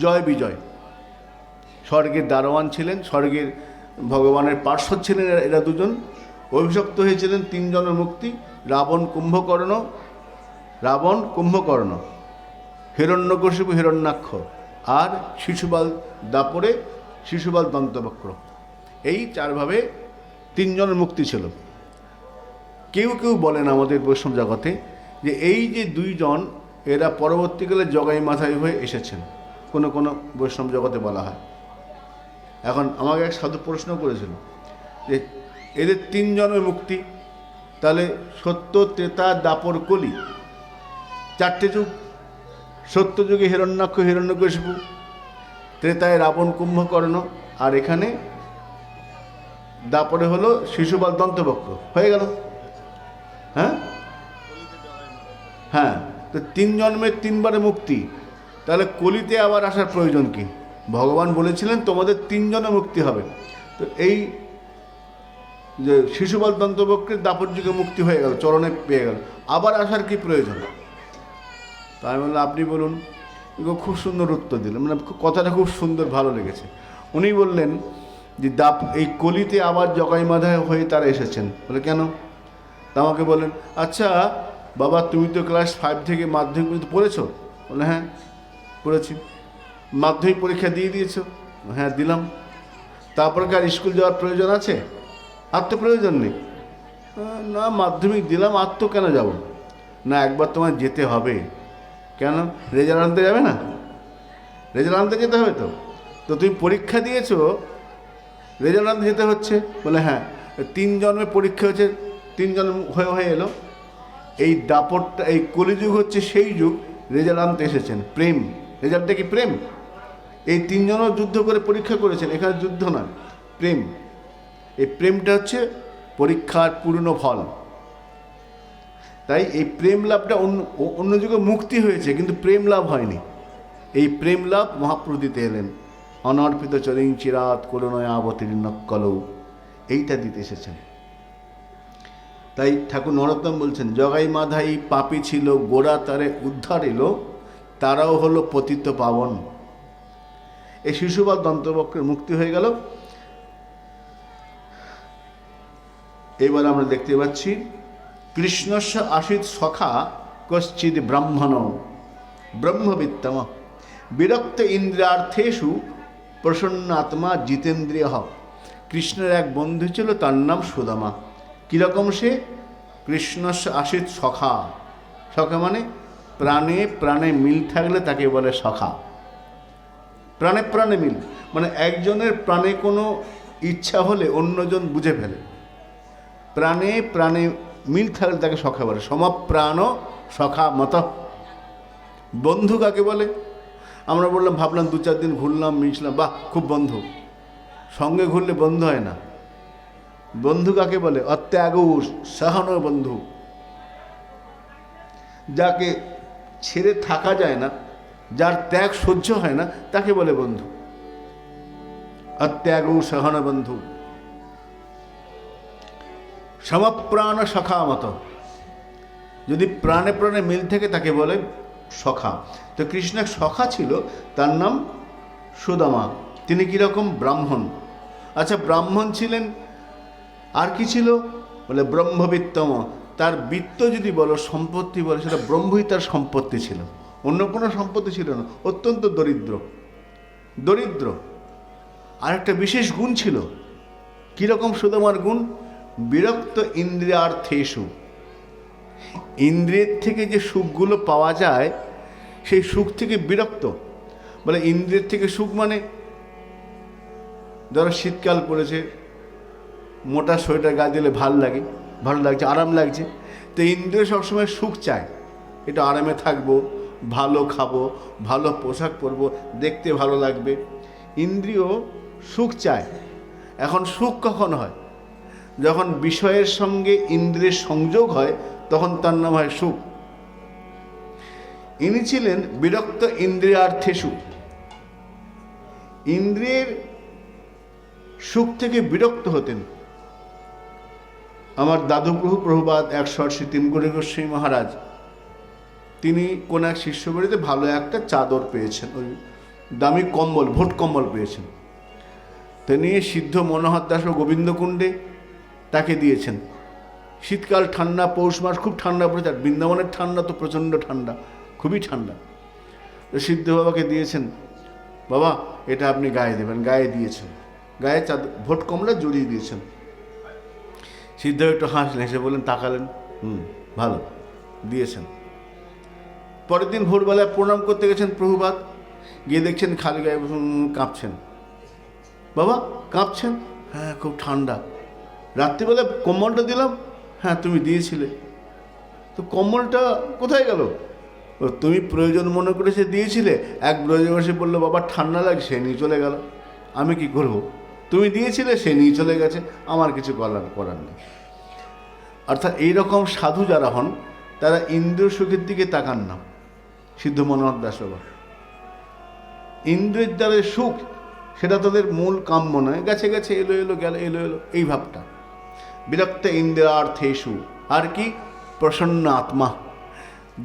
জয় বিজয়, স্বর্গের দারোয়ান ছিলেন, স্বর্গের ভগবানের পার্শ্বদ ছিলেন। এরা 2জন অভিশপ্ত হয়েছিলেন 3 জনের মুক্তি, রাবণ কুম্ভকর্ণ, হিরণ্যকশিপু হিরণ্যাক্ষ আর শিশুপাল দাপরে শিশুপাল দন্তবক্র। এই চারভাবে তিনজনের মুক্তি ছিল। কেউ কেউ বলেন আমাদের বৈষ্ণব জগতে যে এই যে দুইজন এরা পরবর্তীকালে জগাই মাথায় হয়ে এসেছেন, কোনো কোনো বৈষ্ণব জগতে বলা হয়। এখন আমাকে এক সাধু প্রশ্ন করেছিল যে এদের তিনজনের মুক্তি, তাহলে সত্য, ত্রেতা, দাপর, কলি, চারটে যুগ। সত্য যুগে হিরণ্যাক্ষ হিরণ্যকশিপু, ত্রেতায় রাবণ কুম্ভকর্ণ, আর এখানে দাপরে হলো শিশুপাল দন্তবক্র, হয়ে গেল। হ্যাঁ হ্যাঁ, তো তিন জন্মের তিনবারে মুক্তি, তাহলে কলিতে আবার আসার প্রয়োজন কি? ভগবান বলেছিলেন তোমাদের তিনজনে মুক্তি হবে। তো এই যে শিশুপাল দন্তবক্রের দাপর যুগে মুক্তি হয়ে গেল, চরণে পেয়ে গেল, আবার আসার কি প্রয়োজন? তাই বললাম আপনি বলুন। খুব সুন্দর উত্তর দিলেন, মানে কথাটা খুব সুন্দর, ভালো লেগেছে। উনি বললেন যে এই কলিতে আবার জগাই মাথায় হয়ে তারা এসেছেন। বলে কেন? তা আমাকে বললেন, আচ্ছা বাবা তুমি তো ক্লাস 5 থেকে মাধ্যমিক পর্যন্ত পড়েছো? বলে হ্যাঁ পড়েছি। মাধ্যমিক পরীক্ষা দিয়ে দিয়েছো? হ্যাঁ দিলাম। তারপরে কি আর স্কুল যাওয়ার প্রয়োজন আছে? আর তো প্রয়োজন নেই। না মাধ্যমিক দিলাম, আর তো কেন যাব? না একবার তোমার যেতে হবে। কেন? রেজাল্ট আনতে যাবে না? রেজাল্ট আনতে যেতে হবে তো। তো তুমি পরীক্ষা দিয়েছো, রেজাল্ট আনতে যেতে হচ্ছে। বলে হ্যাঁ, 3 জন্মে পরীক্ষা হচ্ছে, 3 জন্ম হয়ে এলো। এই দাপটটা, এই কলিযুগ হচ্ছে সেই যুগ, রেজাল্ট আনতে এসেছেন। প্রেম, রেজাল্টটা কি প্রেম? এই 3 জনও যুদ্ধ করে পরীক্ষা করেছেন, এখানে যুদ্ধ নয়, প্রেম। এই প্রেমটা হচ্ছে পরীক্ষার পূর্ণ ফল। তাই এই প্রেম লাভটা অন্য যুগে মুক্তি হয়েছে, কিন্তু প্রেম লাভ হয়নি। এই প্রেম লাভ মহাপ্রভু দিতে এলেন। অনর্পিত চরিং চিরাত করুণয়া অবতীর্ণ কলৌ, এইটা দিতে এসেছেন। তাই ঠাকুর নরোত্তম বলছেন, জগাই মাধাই পাপী ছিল, গোড়া তারে উদ্ধার এলো, তারাও হলো পতিত পাবন। এই শিশুপাল দন্তবক্রের মুক্তি হয়ে গেল। এবার আমরা দেখতে পাচ্ছি কৃষ্ণস্য আশিত সখা কশ্চিদ ব্রাহ্মণ ব্রহ্মবিত্তম বিরক্ত ইন্দ্রিয়ার্থেষু প্রসন্নাত্মা জিতেন্দ্রিয়। কৃষ্ণের এক বন্ধু ছিল, তার নাম সুদামা। কীরকম সে? কৃষ্ণস্য আশিত সখা। সখা মানে প্রাণে প্রাণে মিল থাকলে তাকে বলে সখা। প্রাণে প্রাণে মিল মানে একজনের প্রাণে কোনো ইচ্ছা হলে অন্যজন বুঝে ফেলে। প্রাণে প্রাণে মিল থাকলে তাকে সখা বলে। সমপ্রাণ সখা মত। বন্ধু কাকে বলে? আমরা বললাম, ভাবলাম 2-4 দিন ঘুরলাম, মিশলাম, বাহ খুব বন্ধু। সঙ্গে ঘুরলে বন্ধু হয় না। বন্ধু কাকে বলে? অত্যাগু সহন বন্ধু। যাকে ছেড়ে থাকা যায় না, যার ত্যাগ সহ্য হয় না, তাকে বলে বন্ধু। অত্যাগু সহন বন্ধু। সমপ্রাণ সখা মত। যদি প্রাণে প্রাণে মিল থেকে তাকে বলে সখা। তো কৃষ্ণের সখা ছিল, তার নাম সুদামা। তিনি কীরকম? ব্রাহ্মণ। আচ্ছা ব্রাহ্মণ ছিলেন, আর কি ছিল? বলে ব্রহ্মবিত্তম। তার বিত্ত যদি বলো, সম্পত্তি বলো, সেটা ব্রহ্মই তার সম্পত্তি ছিল, অন্য কোনো সম্পত্তি ছিল না। অত্যন্ত দরিদ্র। দরিদ্র। আর একটা বিশেষ গুণ ছিল। কীরকম সুদামার গুণ? বিরক্ত ইন্দ্রিয়ার্থেষু। ইন্দ্রিয়ের থেকে যে সুখগুলো পাওয়া যায়, সেই সুখ থেকে বিরক্ত। বলে ইন্দ্রিয়ের থেকে সুখ মানে, ধরো শীতকাল পড়েছে, মোটা সোয়েটার গায়ে দিলে ভালো লাগছে, আরাম লাগছে। তো ইন্দ্রিয় সবসময় সুখ চায়, এটা আরামে থাকবো, ভালো খাবো, ভালো পোশাক পরবো, দেখতে ভালো লাগবে। ইন্দ্রিয় সুখ চায়। এখন সুখ কখন হয়? যখন বিষয়ের সঙ্গে ইন্দ্রিয়ের সংযোগ হয়, তখন তার নাম হয় সুখ। ইনি ছিলেন বিরক্ত ইন্দ্রিয়ার্থেষু। ইন্দ্রিয়ের সুখ থেকে বিরক্ত হতেন। আমার দাদু প্রভুপাদ 180 তিনগুড়ি গোস্বামী মহারাজ, তিনি কোন এক শিষ্য বাড়িতে ভালো একটা চাদর পেয়েছেন, ওই দামি কম্বল, ভোট কম্বল পেয়েছেন। তিনি সিদ্ধ মনোহর দাস ও গোবিন্দকুণ্ডে তাকে দিয়েছেন। শীতকাল, ঠান্ডা, পৌষ মাস, খুব ঠান্ডা পড়েছে। আর বৃন্দাবনের ঠান্ডা তো প্রচণ্ড ঠান্ডা, খুবই ঠান্ডা। তো সিদ্ধ বাবাকে দিয়েছেন, বাবা এটা আপনি গায়ে দেবেন। গায়ে দিয়েছেন। গায়ে ভোট কমলা জড়িয়ে দিয়েছেন। সিদ্ধ একটু হাসলেন, হেসে বললেন, তাকালেন, ভালো দিয়েছেন। পরের দিন ভোরবেলায় প্রণাম করতে গেছেন প্রভুপাত, গিয়ে দেখছেন খালি গায়ে কাঁপছেন। বাবা কাঁপছেন? হ্যাঁ খুব ঠান্ডা। রাত্রিবেলা কম্বলটা দিলাম? হ্যাঁ তুমি দিয়েছিলে। তো কম্বলটা কোথায় গেল? তুমি প্রয়োজন মনে করে সে দিয়েছিলে, এক ব্রজবাসী বললো বাবা ঠান্ডা লাগে, সে নিয়ে চলে গেল, আমি কি করব? তুমি দিয়েছিলে, সে নিয়ে চলে গেছে, আমার কিছু করার নেই। অর্থাৎ এইরকম সাধু যারা হন তারা ইন্দ্রিয় সুখের দিকে তাকান না। সিদ্ধ মনোহর দাস বাবা, ইন্দ্রিয়ের দ্বারা সুখ সেটা তাদের মূল কাম্য নয়। গেছে গেছে, এলো এলো, গেল এলো এলো, এই ভাবটা। বিরক্ত ইন্দ্রিয়ার্থেষু, আর কি? প্রসন্ন আত্মা।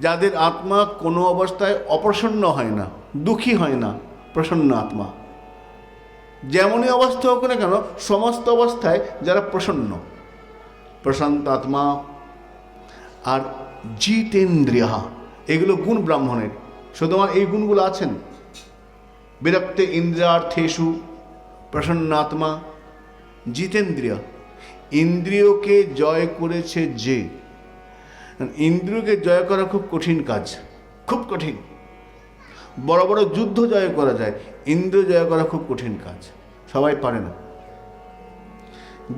যাদের আত্মা কোনো অবস্থায় অপ্রসন্ন হয় না, দুঃখী হয় না, প্রসন্ন আত্মা। যেমনই অবস্থা হোক না কেন, সমস্ত অবস্থায় যারা প্রসন্ন, প্রশান্ত আত্মা। আর জিতেন্দ্রিয়া, এগুলো গুণ ব্রাহ্মণের, শুধুমাত্র এই গুণগুলো আছেন। বিরক্তে ইন্দ্রিয়ার্থেষু, প্রসন্নাত্মা, জিতেন্দ্রিয়। ইন্দ্রিয়কে জয় করেছে যে, ইন্দ্রিয়কে জয় করা খুব কঠিন কাজ, খুব কঠিন। বড় বড় যুদ্ধ জয় করা যায়, ইন্দ্রিয় জয় করা খুব কঠিন কাজ, সবাই পারে না।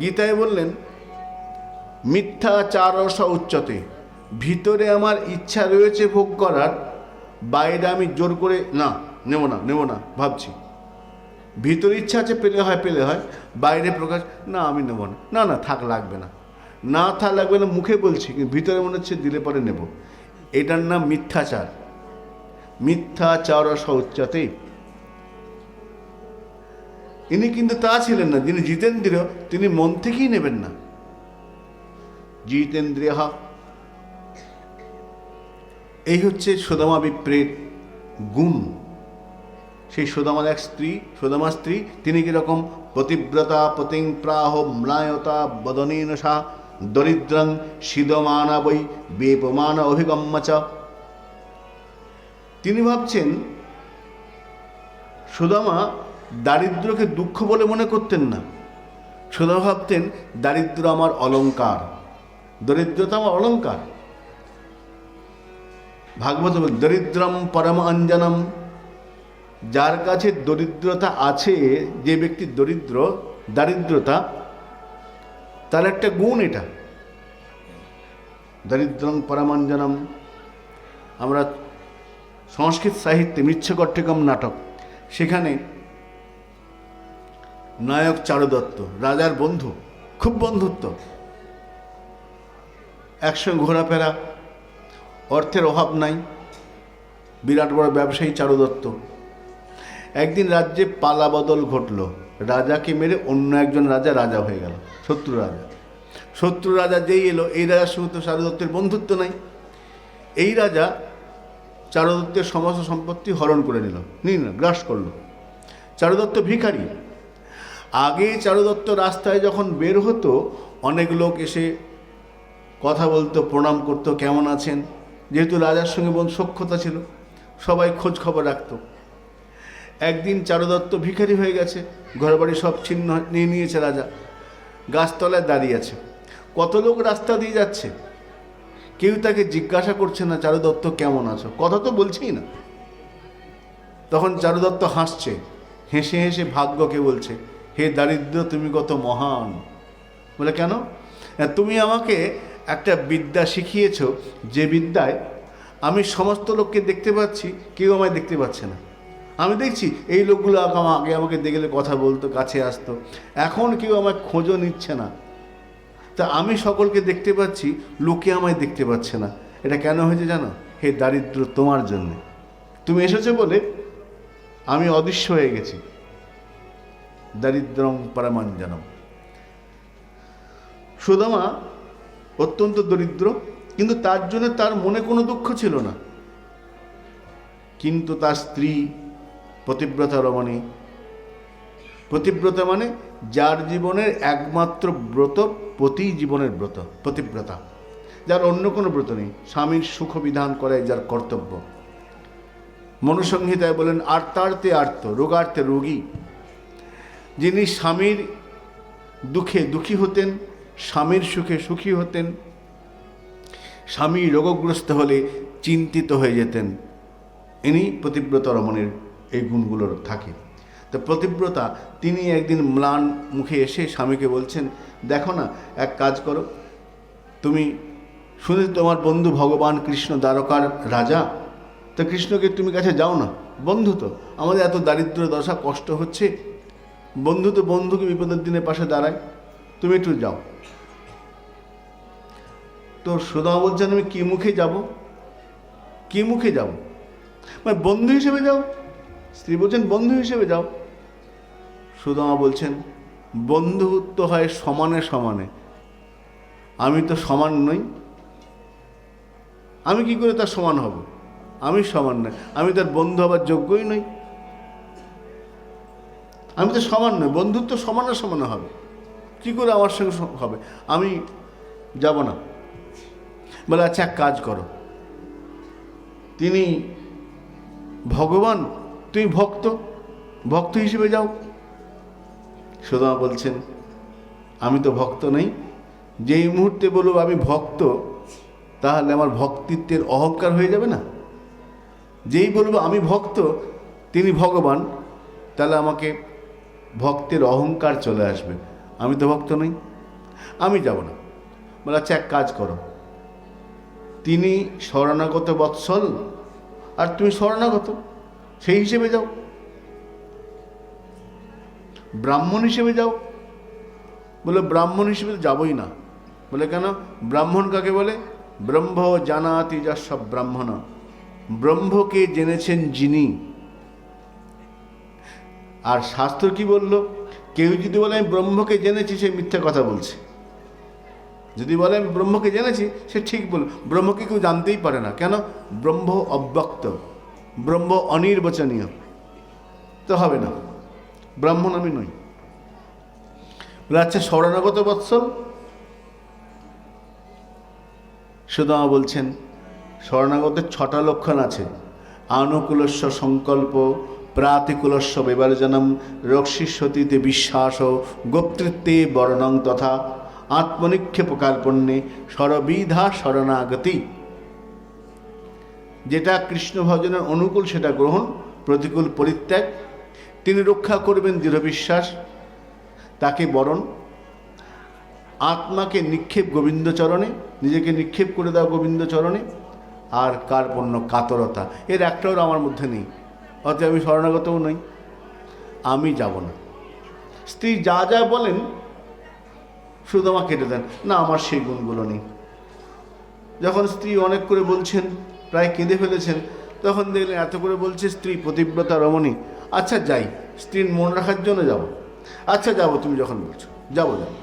গীতায় বললেন, মিথ্যাচারস উচ্চতে, ভিতরে আমার ইচ্ছা রয়েছে ভোগ করার, বাইরে আমি জোর করে না নেব না ভাবছি। ভিতরে ইচ্ছা আছে, পেলে হয়, বাইরে প্রকাশ, না আমি নেব না, না থাক লাগবে না, লাগবে না মুখে বলছি, কিন্তু ভিতরে মনে হচ্ছে দিলে পরে নেব। এটার নাম মিথ্যাচার। মিথ্যাচারস উচ্চতে। ইনি কিন্তু তা ছিলেন না, যিনি জিতেন্দ্রিয়, তিনি মন থেকেই নেবেন না। জিতেন্দ্রিয়, এই হচ্ছে সুদামা বিপ্রের গুণ। সেই সুদামার এক স্ত্রী, সুদামা স্ত্রী, তিনি কিরকম? পতিব্রতা পতিং প্রাহ ম্লায়তা বদনীন সা দরিদ্রং শীদমানা বৈ বেপমান অভিগম্য। তিনি ভাবছেন, সুদামা দারিদ্রকে দুঃখ বলে মনে করতেন না। সুদামা ভাবতেন, দারিদ্র আমার অলংকার, দরিদ্রতা আমার অলংকার। ভাগবত বল, দরিদ্রম পরম অঞ্জনম। যার কাছে দরিদ্রতা আছে, যে ব্যক্তি দারিদ্রতা, তার একটা গুণ এটা, দরিদ্রং পরমাঞ্জনম। আমরা সংস্কৃত সাহিত্যে মৃচ্ছকট্টিকম নাটক, সেখানে নায়ক চারুদত্ত, রাজার বন্ধু, খুব বন্ধুত্ব, একসঙ্গে ঘোরাফেরা, অর্থের অভাব নাই, বিরাট বড় ব্যবসায়ী চারুদত্ত। একদিন রাজ্যে পালা বদল ঘটল, রাজাকে মেরে অন্য একজন রাজা হয়ে গেল, শত্রু রাজা যেই এলো, এই রাজার সঙ্গে তো চারুদত্তের বন্ধুত্ব নাই। এই রাজা চারুদত্তের সমস্ত সম্পত্তি হরণ করে নিল, গ্রাস করল। চারুদত্ত ভিখারি। আগে চারুদত্ত রাস্তায় যখন বের হতো, অনেক লোক এসে কথা বলতো, প্রণাম করতো, কেমন আছেন। যেহেতু রাজার সঙ্গে সখ্যতা ছিল, সবাই খোঁজ খবর রাখত। একদিন চারুদত্ত ভিখারি হয়ে গেছে, ঘরবাড়ি সব ছিন্ন নিয়ে নিয়েছে রাজা, গাছতলায় দাঁড়িয়ে আছে। কত লোক রাস্তা দিয়ে যাচ্ছে, কেউ তাকে জিজ্ঞাসা করছে না, চারুদত্ত কেমন আছো, কথা তো বলছেই না। তখন চারুদত্ত হাসছে, হেসে হেসে ভাগ্যকে বলছে, হে দারিদ্র তুমি কত মহান। বলে, কেন? তুমি আমাকে একটা বিদ্যা শিখিয়েছ, যে বিদ্যায় আমি সমস্ত লোককে দেখতে পাচ্ছি, কেউ আমায় দেখতে পাচ্ছে না। আমি দেখছি এই লোকগুলো আগে আমাকে দেখলে কথা বলতো, কাছে আসতো, এখন কেউ আমায় খোঁজও নিচ্ছে না। তা আমি সকলকে দেখতে পাচ্ছি, লোকে আমায় দেখতে পাচ্ছে না। এটা কেন হয়েছে জানো? হে দারিদ্র, তোমার জন্য। তুমি এসেছো বলে আমি অদৃশ্য হয়ে গেছি। দারিদ্রং পরমাঞ্জনম। সুদামা অত্যন্ত দরিদ্র, কিন্তু তার জন্য তার মনে কোনো দুঃখ ছিল না। কিন্তু তার স্ত্রী পতিব্রতা রমণী। পতিব্রতা মানে যার জীবনের একমাত্র ব্রত পতি জীবনের ব্রত, পতিব্রতা, যার অন্য কোনো ব্রত নেই, স্বামীর সুখ বিধান করাই যার কর্তব্য। মনুসংহিতায় বলেন, আর্তার্তে আর্ত, রোগার্তে রোগী। যিনি স্বামীর দুঃখে দুঃখী হতেন, স্বামীর সুখে সুখী হতেন, স্বামী রোগগ্রস্ত হলে চিন্তিত হয়ে যেতেন, ইনি পতিব্রতা রমণীর এই গুণগুলোর থাকে। তো পতিব্রতা তিনি একদিন ম্লান মুখে এসে স্বামীকে বলছেন, দেখো না, এক কাজ করো, তুমি শুনেছি তোমার বন্ধু ভগবান কৃষ্ণ দ্বারকার রাজা, তো কৃষ্ণকে তুমি কাছে যাও না, বন্ধু তো, আমাদের এত দারিদ্র দশা, কষ্ট হচ্ছে, বন্ধু তো বন্ধুকে বিপদের দিনে পাশে দাঁড়ায়, তুমি একটু যাও। তো সুদামা বলছেন, আমি কি মুখে যাব, কি মুখে যাব, মানে বন্ধু হিসেবে যাও। স্ত্রী বলছেন, বন্ধু হিসেবে যাও। সুদামা বলছেন, বন্ধুত্ব হয় সমানে সমানে, আমি তো সমান নই, আমি কি করে তার সমান হব, আমি সমান নই, আমি তার বন্ধু হবার যোগ্যই নই, আমি তো সমান নই, বন্ধুত্ব সমানে সমানে হবে, কি করে আমার সঙ্গে হবে, আমি যাব না। বলে, আচ্ছা এক কাজ করো, তিনি ভগবান, তুমি ভক্ত, ভক্ত হিসেবে যাও। সুদামা বলছেন, আমি তো ভক্ত নই, যেই মুহূর্তে বলব আমি ভক্ত, তাহলে আমার ভক্তিত্বের অহংকার হয়ে যাবে না? যেই বলবো আমি ভক্ত, তিনি ভগবান, তাহলে আমাকে ভক্তের অহংকার চলে আসবে, আমি তো ভক্ত নই, আমি যাব না। বলে, আচ্ছা এক কাজ করো, তিনি শরণাগত বৎসল আর তুমি শরণাগত, সেই হিসেবে যাও, ব্রাহ্মণ হিসেবে যাও। বলে, ব্রাহ্মণ হিসেবে যাবই না। বলে, কেন? ব্রাহ্মণ কাকে বলে? ব্রহ্ম জানাতি যস্য ব্রাহ্মণ, ব্রহ্মকে জেনেছেন যিনি। আর শাস্ত্র কি বলল? কেউ যদি বলে আমি ব্রহ্মকে জেনেছি, সে মিথ্যা কথা বলছে। যদি বলে আমি ব্রহ্মকে জেনেছি, সে ঠিক বল। ব্রহ্মকে কেউ জানতেই পারে না, কেন? ব্রহ্ম অব্যক্ত, ব্রহ্ম অনির্বচনীয়, তো হবে না, ব্রাহ্মণ আমি নই। বলে, আচ্ছা শরণাগত বৎসল। সুদামা বলছেন, শরণাগতের 6টা লক্ষণ আছে। আনুকূলস্য সংকল্প, প্রাতিকূলস্য বিবর্জনম, রক্ষিষ্যতিতে বিশ্বাস, গোপ্তৃত্বে বর্ণং তথা, আত্মনিক্ষেপ কার্পণ্যে সর্ববিধা শরণাগতি। যেটা কৃষ্ণ ভজনের অনুকূল সেটা গ্রহণ, প্রতিকূল পরিত্যাগ। তিনি রক্ষা করবেন দৃঢ় বিশ্বাস, তাকে বরণ। আত্মাকে নিক্ষেপ গোবিন্দচরণে, নিজেকে নিক্ষেপ করে দাও গোবিন্দচরণে। আর কার্পণ্য, কাতরতা, এর একটাও আমার মধ্যে নেই, অতএব আমি শরণাগতও নই, আমি যাব না। স্ত্রী যা যা বলেন সুদামা কেটে দেন, না আমার সেই গুণগুলো নেই। যখন স্ত্রী অনেক করে বলছেন, প্রায় কেঁদে ফেলেছেন, তখন দেখলেন এত করে বলছে স্ত্রী পতিব্রতা রমণী, আচ্ছা যাই, স্ত্রীর মন রাখার জন্য যাব, আচ্ছা যাব, তুমি যখন বলছো যাবো, যাবো।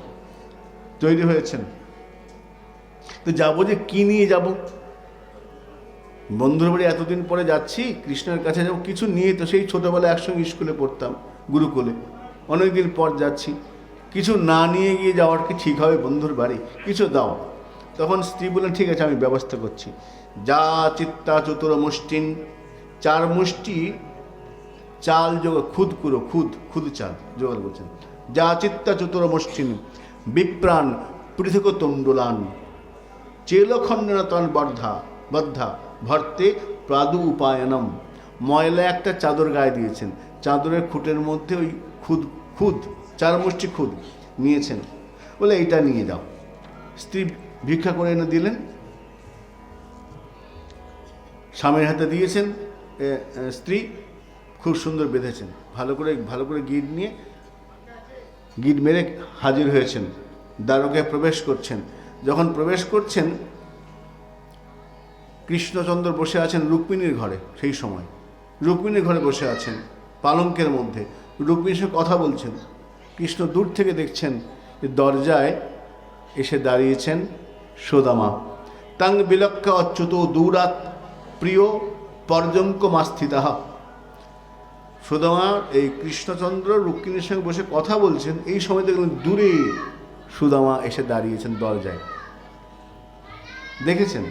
তৈরি হয়েছেন, তো যাবো যে কি নিয়ে যাব? বন্ধুর বাড়ি এতদিন পরে যাচ্ছি, কৃষ্ণের কাছে যাবো, কিছু নিয়ে, তো সেই ছোটোবেলায় একসঙ্গে স্কুলে পড়তাম, গুরুকুলে, অনেকদিন পর যাচ্ছি, কিছু না নিয়ে গিয়ে যাওয়ার কি ঠিক হবে? বন্ধুর বাড়ি, কিছু দাও। তখন স্ত্রী বললেন, ঠিক আছে আমি ব্যবস্থা করছি। যা চিত্তা চতুর মুষ্টিন, 4 মুষ্টি চাল জোগাড়, খুদ চাল জোগাড় করছেন। যা চিত্তা চতুর মুষ্টিন বিপ্রাণ পৃথক তণ্ডুলান, চেলখণ্ডন তন বদ্ধা ভর্তে প্রাদু উপায়নম। ময়লা একটা চাদর গায়ে দিয়েছেন, চাদরের খুঁটের মধ্যে ওই খুদ 4 মুষ্টি খুদ নিয়েছেন, বলে এইটা নিয়ে যাও। স্ত্রী ভিক্ষা করে এনে দিলেন, স্বামীর হাতে দিয়েছেন। স্ত্রী খুব সুন্দর বেঁধেছেন, ভালো করে গিট মেরে হাজির হয়েছেন, দ্বারকায় প্রবেশ করছেন। যখন প্রবেশ করছেন, কৃষ্ণচন্দ্র বসে আছেন রুক্মিণীর ঘরে। সেই সময় রুক্মিণীর ঘরে বসে আছেন পালঙ্কের মধ্যে, রুক্মিণীর সঙ্গে কথা বলছেন। কৃষ্ণ দূর থেকে দেখছেন যে দরজায় এসে দাঁড়িয়েছেন সুদামা। তাং বিলক্ষ অচ্যুত দূরাত প্রিয় পর্যঙ্ক মাস্থিতাহ। সুদামা এই কৃষ্ণচন্দ্র রুক্মিণীর সঙ্গে বসে কথা বলছেন, এই সময় দেখলেন দূরে সুদামা এসে দাঁড়িয়েছেন দরজায়, দেখেছেন।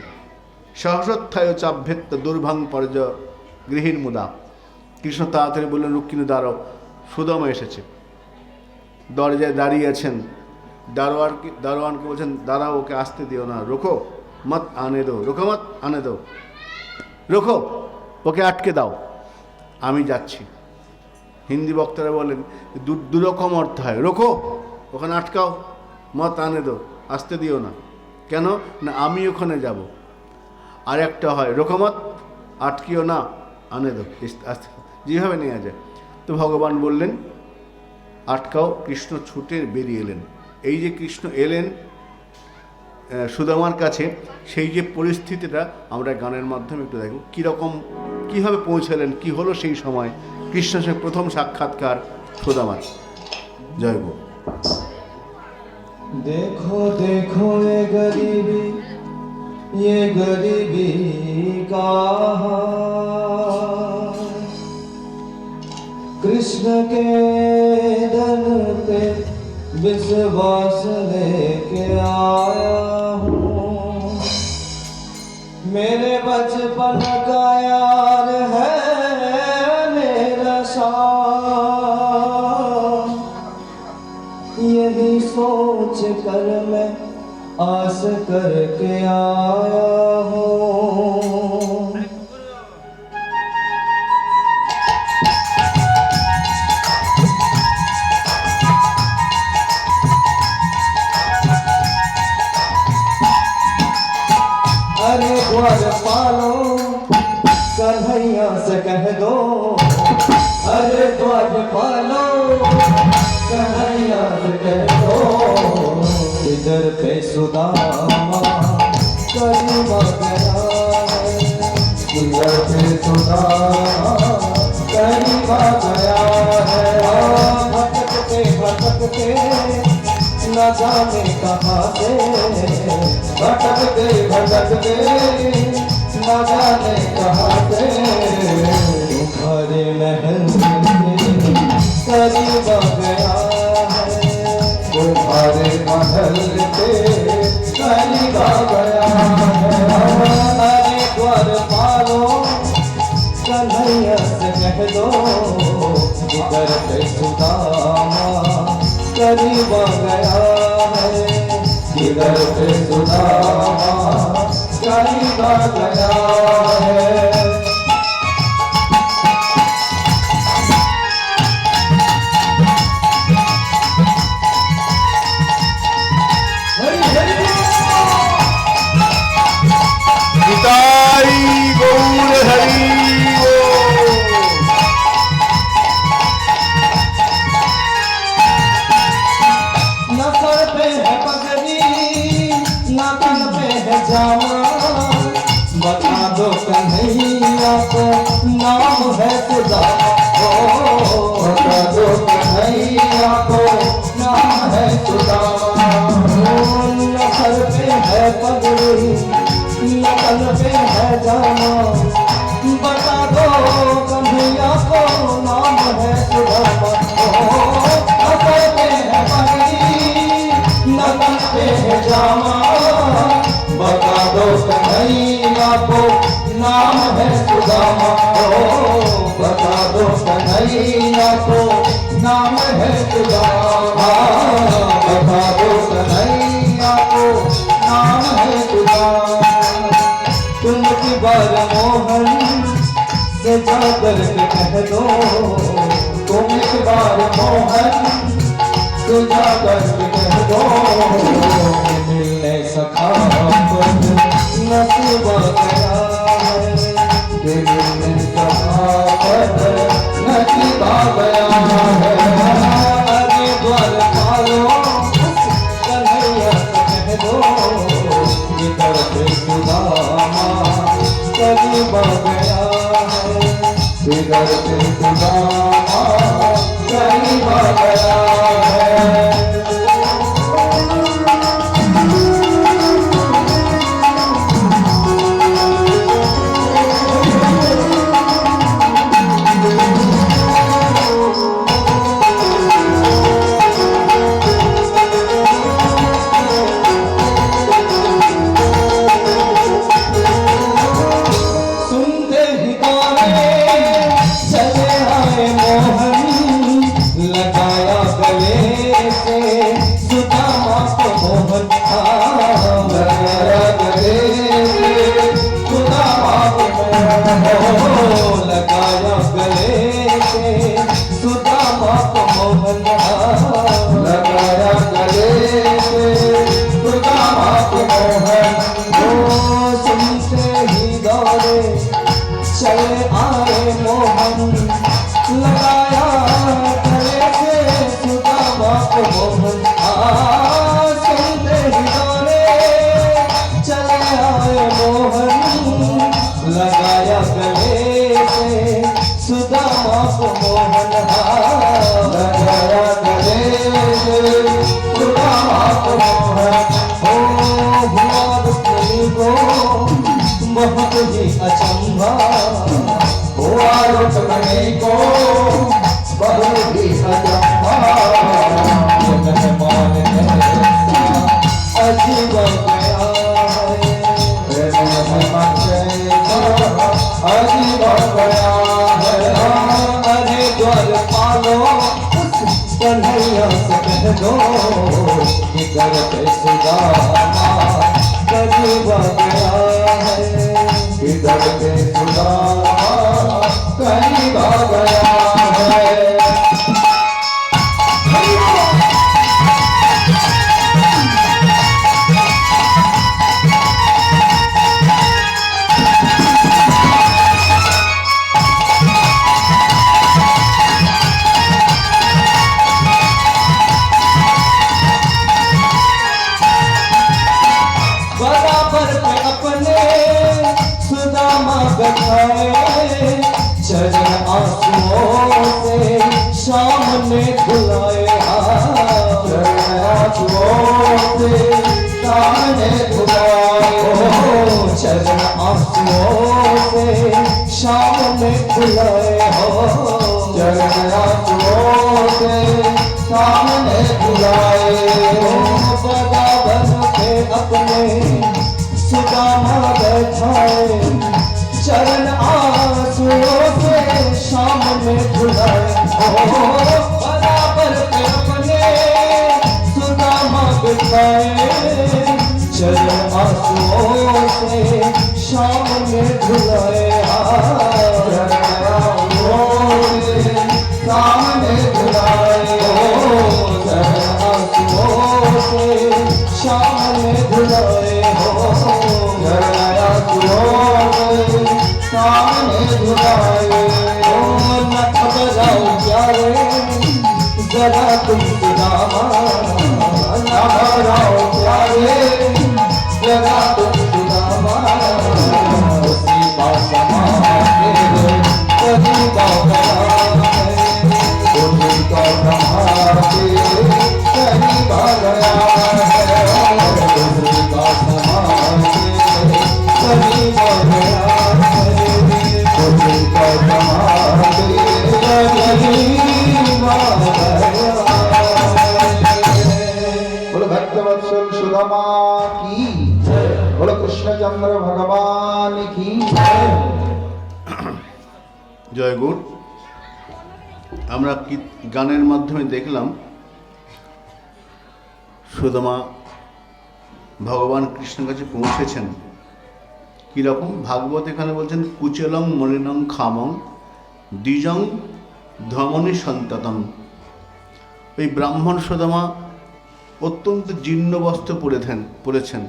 সহসত্থায় চাভ্যেত্ত দুর্ভাং পর্য গৃহীর মুদা। কৃষ্ণ তাড়াতাড়ি বললেন, রুক্মিণী দাঁড়াও, সুদামা এসেছে। দরজায় দাঁড়িয়ে আছেন। দারোয়ানকে বলছেন, দাঁড়াও, ওকে আসতে দিও না, রোখো মত আনে দো, রোখো মত আনে দো, রোখো, ওকে আটকে দাও, আমি যাচ্ছি। হিন্দি বক্তারা বলেন দুরকম অর্থ হয়, রোখো, ওখানে আটকাও, মত আনে দো, আসতে দিও না। কেন না আমি ওখানে যাব। আর একটা হয় রোখো মত, আটকিও না, আনে দো, আসতে, যেভাবে নেওয়া যায়। তো ভগবান বললেন আটকাও, কৃষ্ণ ছুটে বেরিয়ে এলেন। এই যে কৃষ্ণ এলেন সুদামার কাছে, সেই যে পরিস্থিতিটা আমরা গানের মাধ্যমে একটু দেখব, কীভাবে পৌঁছালেন, কি হলো সেই সময় কৃষ্ণের সঙ্গে প্রথম সাক্ষাৎকার সুদামার। জয় গো। देखो देखो ये गरीबी का हाल, कृष्ण के दर पे विश्वास लेके आया हूँ। मेरे बचपन का यार है मेरा साथ, यही सोच कर मैं आस करके आया हूँ। अरे ग्वाल पालो कन्हैया से कह दो, अरे ग्वाल पालो कन्हैया से कह दो, इधर पे सुदामा करीबा गया है, इधर पे सुदामा करीबा गया है। भटकते भटकते न जाने कहाँ से, भटकते भटकते न जाने कहाँ से, तुम्हारे महल करीब गया है, तुम्हारे महल के करीब गया है। अरे द्वार पालो कन्हैया से कह दो, इधर पे सुदामा करीब गया है, इधर पे सुदामा करीब गया है। निताई गौर हरि बोल। न सर पे है पगड़ी न तन पे है जामा, बता दो कन्हैया को नाम है सुदामा, बता दो कन्हैया को नाम है सुदामा। न सर पे है पगड़ी न तन पे है जामा, बता दो कन्हैया को नाम है सुदामा। नतन पे है जामा, बता दो कन्हैया को नाम है सुदामा, बता दो कन्हैया को नाम है सुदामा, बता दो कन्हैया को नाम है सुदामा। तुम की बार मोहन से जाकर के कह दो, तुम की बार मोहन तुझा करके कह दो, मिलने सखा नसीब गया है, मिलने सखा नसीब गया है। अरे द्वार पालो कन्हैया से कह दो, इधर पे सुदामा करीब गया है, इधर पे सुदामा करीब गया है। सुनते ही गाने चले आए अजीब गया है अजीब गया है अरे द्वार पालो उस कन्हैया से कह दो कि करते सुदामा अजीब गया है इधर के सुदामा कहीं गया है चरण आंसुओं से सामने धुलाए चरण आंसुओं से सामने धुलाए चरण आंसुओं से सामने धुलाए हो चरण आंसुओं से सामने धुलाए बराबर पे अपने सुदामा बैठाए चरण आंसुओं से सामने धुलाए बराबर पे अपने सुदामा बिठाए चरण आंसुओं से सामने धुलाए चरण आंसुओं से सामने धुलाए चरण आंसुओं से सामने धुलाए चरण आंसुओं से सामने धुलाए न घबराओ प्यारे जरा तुम सुदामा न घबराओ प्यारे जरा तुम सुदामा उसी का समाने कहीं का गया है उसी का समाने कहीं का गया है उसी का समाने कहीं का गया बोलो भक्तवत्सल सुदामा की बोलो कृष्णचंद्र भगवान की জয় গুণ। আমরা কি গানের মাধ্যমে দেখলাম সুদামা ভগবান কৃষ্ণের কাছে পৌঁছেছেন কীরকম। ভাগবত এখানে বলছেন কুচলং মলিনং খামং দ্বিজং ধমনী সন্ততম। ওই ব্রাহ্মণ সুদামা অত্যন্ত জীর্ণ বস্ত্র পরেছেন,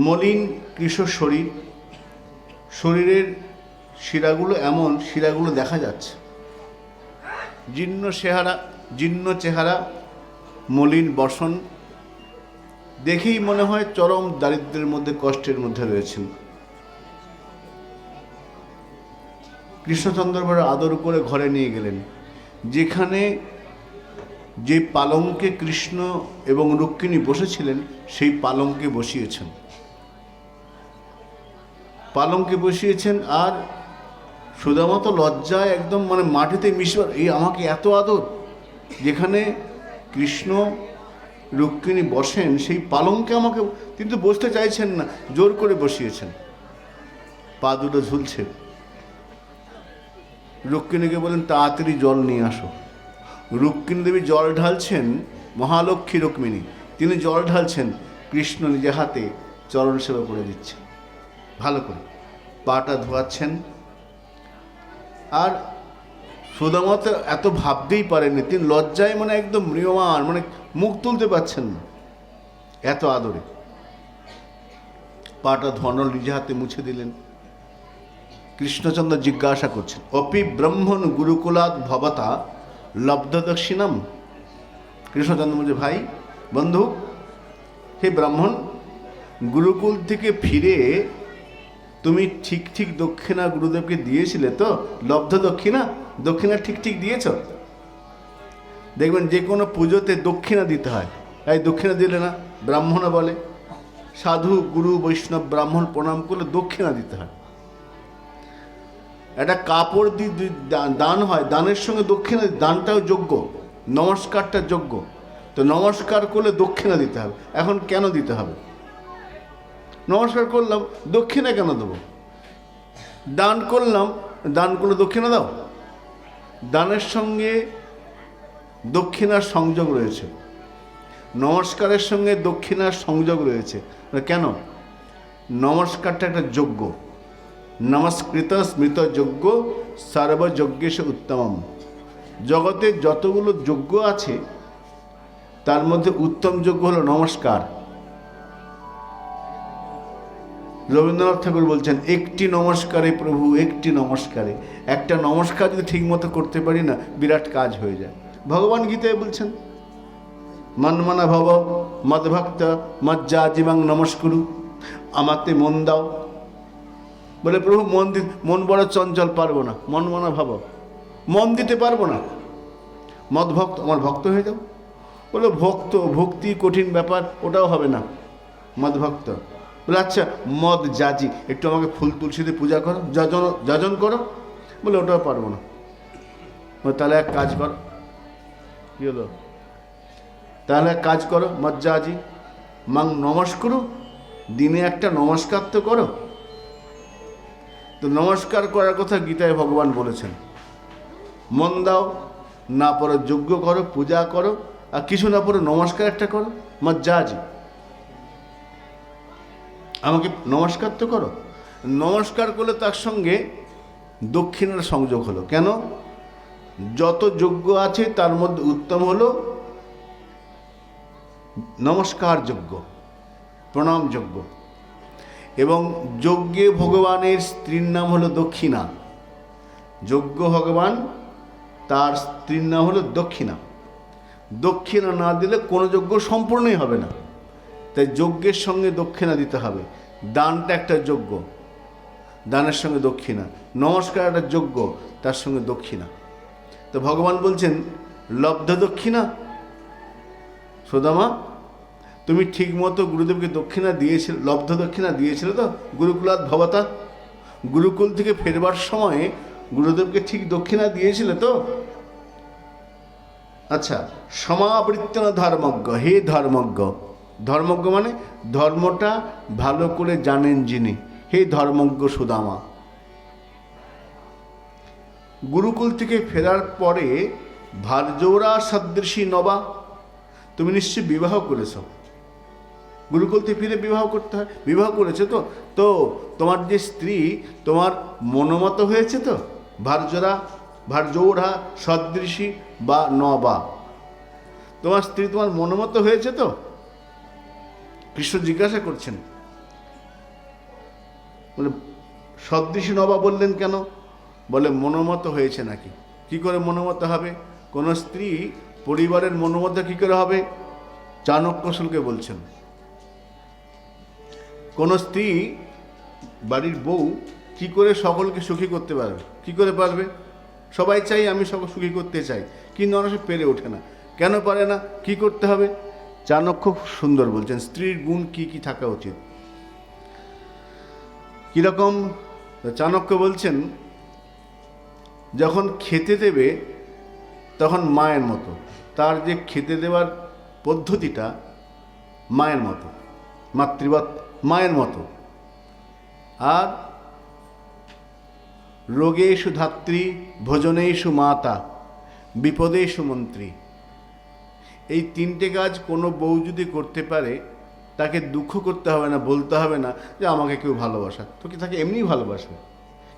মলিন কৃশ শরীর, শরীরের শিরাগুলো এমন শিরাগুলো দেখা যাচ্ছে, জীর্ণ চেহারা, মলিন বসন, দেখেই মনে হয় চরম দারিদ্র্যের মধ্যে কষ্টের মধ্যে রয়েছেন। কৃষ্ণচন্দ্র বড় আদর করে ঘরে নিয়ে গেলেন, যেখানে যে পালঙ্কে কৃষ্ণ এবং রুক্মিণী বসেছিলেন সেই পালঙ্কে বসিয়েছেন। আর সুদামা তো লজ্জায় একদম মাটিতে মিশবার, এই আমাকে এত আদর, যেখানে কৃষ্ণ রুক্মিণী বসেন সেই পালঙ্কে আমাকে, কিন্তু বসতে চাইছেন না, জোর করে বসিয়েছেন, পা দুটো ঝুলছে। রুক্মিণীকে বলেন তাড়াতাড়ি জল নিয়ে আসো। রুক্মিণী দেবী জল ঢালছেন, মহালক্ষ্মী রুক্মিণী, তিনি জল ঢালছেন, কৃষ্ণ নিজে হাতে চরণ সেবা করে দিচ্ছেন, ভালো করে পাটা ধোয়াচ্ছেন। আর সুদামা তো এত ভাবতেই পারেননি, তিনি লজ্জায় একদম ম্রিয়মান, মুখ তুলতে পারছেন না, এত আদরে পাটা ধোয়ানো নিজে হাতে মুছে দিলেন। কৃষ্ণচন্দ্র জিজ্ঞাসা করছেন অপি ব্রহ্মণ গুরুকুলাৎ ভবতা লব্ধ দক্ষিণাম। কৃষ্ণচন্দ্র বলছে ভাই, বন্ধু, হে ব্রাহ্মণ, গুরুকুল থেকে ফিরে তুমি ঠিক দক্ষিণা গুরুদেবকে দিয়েছিলে তো? লব্ধ দক্ষিণা ঠিক দিয়েছ? দেখবেন যে কোনো পুজোতে দক্ষিণা দিতে হয়, এই দক্ষিণা দিলে না, ব্রাহ্মণ বলে, সাধু গুরু বৈষ্ণব ব্রাহ্মণ প্রণাম করলে দক্ষিণা দিতে হয়। একটা কাপড় দান হয়, দানের সঙ্গে দক্ষিণা, দানটাও যোগ্য, নমস্কারটা যোগ্য। তো নমস্কার করলে দক্ষিণা দিতে হবে। এখন কেন দিতে হবে? নমস্কার করলাম, দক্ষিণা কেন দেবো? দান করলাম, দান করলে দক্ষিণা দাও। দানের সঙ্গে দক্ষিণার সংযোগ রয়েছে, নমস্কারের সঙ্গে দক্ষিণার সংযোগ রয়েছে। কেন? নমস্কারটা একটা যজ্ঞ। নমস্কৃত স্মৃত যজ্ঞ সর্বযজ্ঞেশ উত্তমম। জগতে যতগুলো যজ্ঞ আছে তার মধ্যে উত্তম যজ্ঞ হলো নমস্কার। রবীন্দ্রনাথ ঠাকুর বলছেন, একটি নমস্কারে প্রভু একটি নমস্কারে। একটা নমস্কার যদি ঠিক মতো করতে পারি না, বিরাট কাজ হয়ে যায়। ভগবান গীতায় বলছেন, মন্মনা ভব মদ্ভক্ত মজ্জাজীবং নমস্কুরু। আমাতে মন দাও। বলে প্রভু মন বড় চঞ্চল, পারবো না। মনমনা ভাব, মন দিতে পারবো না। মদ্ভক্ত, আমার ভক্ত হয়ে যাও। বলে ভক্ত, ভক্তি কঠিন ব্যাপার, ওটাও হবে না। মদ্ভক্ত বলে আচ্ছা মদ যাজি, একটু আমাকে ফুল তুলসীতে পূজা করো, যাজন করো। বলে ওটাও পারবো না। বলে তাহলে এক কাজ করো। কি হলো? তাহলে এক কাজ করো, মজ্জাজি মাং নমস্কুরু, দিনে একটা নমস্কার তো করো। তো নমস্কার করার কথা গীতায় ভগবান বলেছেন। মন দাও, না পরে যজ্ঞ করো, পূজা করো, আর কিছু না পরে নমস্কার একটা করো, মজ্জাজি আমাকে নমস্কার তো করো। নমস্কার করলে তার সঙ্গে দক্ষিণার সংযোগ হলো। কেন? যত যজ্ঞ আছে তার মধ্যে উত্তম হলো নমস্কার যজ্ঞ, প্রণাম যজ্ঞ। এবং যজ্ঞে ভগবানের স্ত্রীর নাম হলো দক্ষিণা। যজ্ঞ ভগবান, তার স্ত্রীর নাম হলো দক্ষিণা। দক্ষিণা না দিলে কোনো যজ্ঞ সম্পূর্ণই হবে না। তাই যজ্ঞের সঙ্গে দক্ষিণা দিতে হবে। দানটা একটা যজ্ঞ, দানের সঙ্গে দক্ষিণা। নমস্কার একটা যজ্ঞ, তার সঙ্গে দক্ষিণা। তো ভগবান বলছেন, লব্ধ দক্ষিণা। সুদামা, তুমি ঠিক মতো গুরুদেবকে দক্ষিণা দিয়েছিলে, লব্ধ দক্ষিণা দিয়েছিলে তো? গুরুকুলাৎ ভবতা, গুরুকুল থেকে ফেরবার সময় গুরুদেবকে ঠিক দক্ষিণা দিয়েছিলে তো? আচ্ছা, সমাবৃত্ত ধর্মজ্ঞ, হে ধর্মজ্ঞ। ধর্মজ্ঞ মানে ধর্মটা ভালো করে জানেন যিনি, হে ধর্মজ্ঞ সুদামা। গুরুকুল থেকে ফেরার পরে ভার্যৌরা সদৃশী নবা, তুমি নিশ্চয়ই বিবাহ করেছ। গুরুকুল থেকে ফিরে বিবাহ করতে হয়, বিবাহ করেছে তো? তো তোমার যে স্ত্রী তোমার মনোমত হয়েছে তো? ভার্যৌরা সদৃশী বা নবা, তোমার স্ত্রী তোমার মনোমত হয়েছে তো? কৃষ্ণ জিজ্ঞাসা করছেন। বলে সদৃশী নবা বললেন কেন? বলে মনোমত হয়েছে নাকি। কি করে মনোমত হবে? কোন স্ত্রী পরিবারের মনোমত কি করে হবে? চাণক্য শুল্কে বলছেন, কোন স্ত্রী বাড়ির বউ কি করে সকলকে সুখী করতে পারবে? কি করে পারবে? সবাই চাই আমি সকল সুখী করতে চাই, কিন্তু মানুষ পেরে ওঠে না। কেন পারে না? কি করতে হবে? চাণক্য খুব সুন্দর বলছেন, স্ত্রীর গুণ কি কি থাকা উচিত। কিরকম? চাণক্য বলছেন, যখন খেতে দেবে তখন মায়ের মতো, তার যে খেতে দেওয়ার পদ্ধতিটা মায়ের মতো, মাতৃবৎ মায়ের মতো। আর রোগেষু ধাত্রী, ভোজনেষু মাতা, বিপদেষু মন্ত্রী। এই তিনটে কাজ কোনো বউ যদি করতে পারে, তাকে দুঃখ করতে হবে না, বলতে হবে না যে আমাকে কেউ ভালোবাসা, তো কি তাকে এমনিই ভালোবাসবে।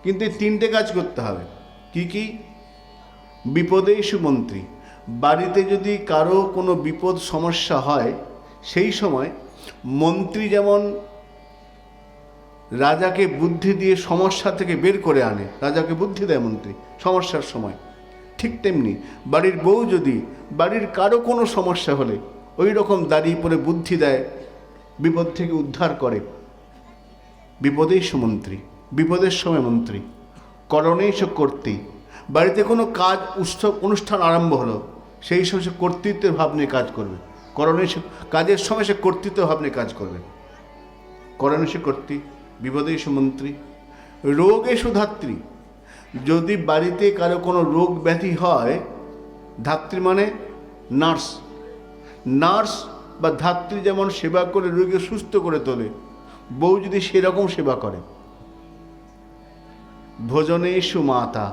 কিন্তু এই তিনটে কাজ করতে হবে। কি কি? বিপদেষু মন্ত্রী। বাড়িতে যদি কারো কোনো বিপদ সমস্যা হয়, সেই সময় মন্ত্রী যেমন রাজাকে বুদ্ধি দিয়ে সমস্যা থেকে বের করে আনে, রাজাকে বুদ্ধি দেয় মন্ত্রী সমস্যার সময়, ঠিক তেমনি বাড়ির বউ যদি বাড়ির কারো কোনো সমস্যা হলে ওই রকম দাঁড়িয়ে পড়ে বুদ্ধি দেয়, বিপদ থেকে উদ্ধার করে। বিপদেষু মন্ত্রী, বিপদের সময় মন্ত্রী। করণেষু কর্তৃ, বাড়িতে কোনো কাজ উৎসব অনুষ্ঠান আরম্ভ হলো, সেই সময় সে কর্তৃত্বের ভাব নিয়ে কাজ করবে। করণেষু, কাজের সময় সে কর্তৃত্ব ভাব নিয়ে কাজ করবে। করণেষু কর্তৃ, বিপদেষু মন্ত্রী। রোগেষু ধাত্রী, যদি বাড়িতে কারো কোনো রোগ ব্যাধি হয়, ধাত্রী মানে নার্স, নার্স বা ধাত্রী যেমন সেবা করে রোগীকে সুস্থ করে তোলে, বউ যদি সেরকম সেবা করে। ভোজনেষু মাতা,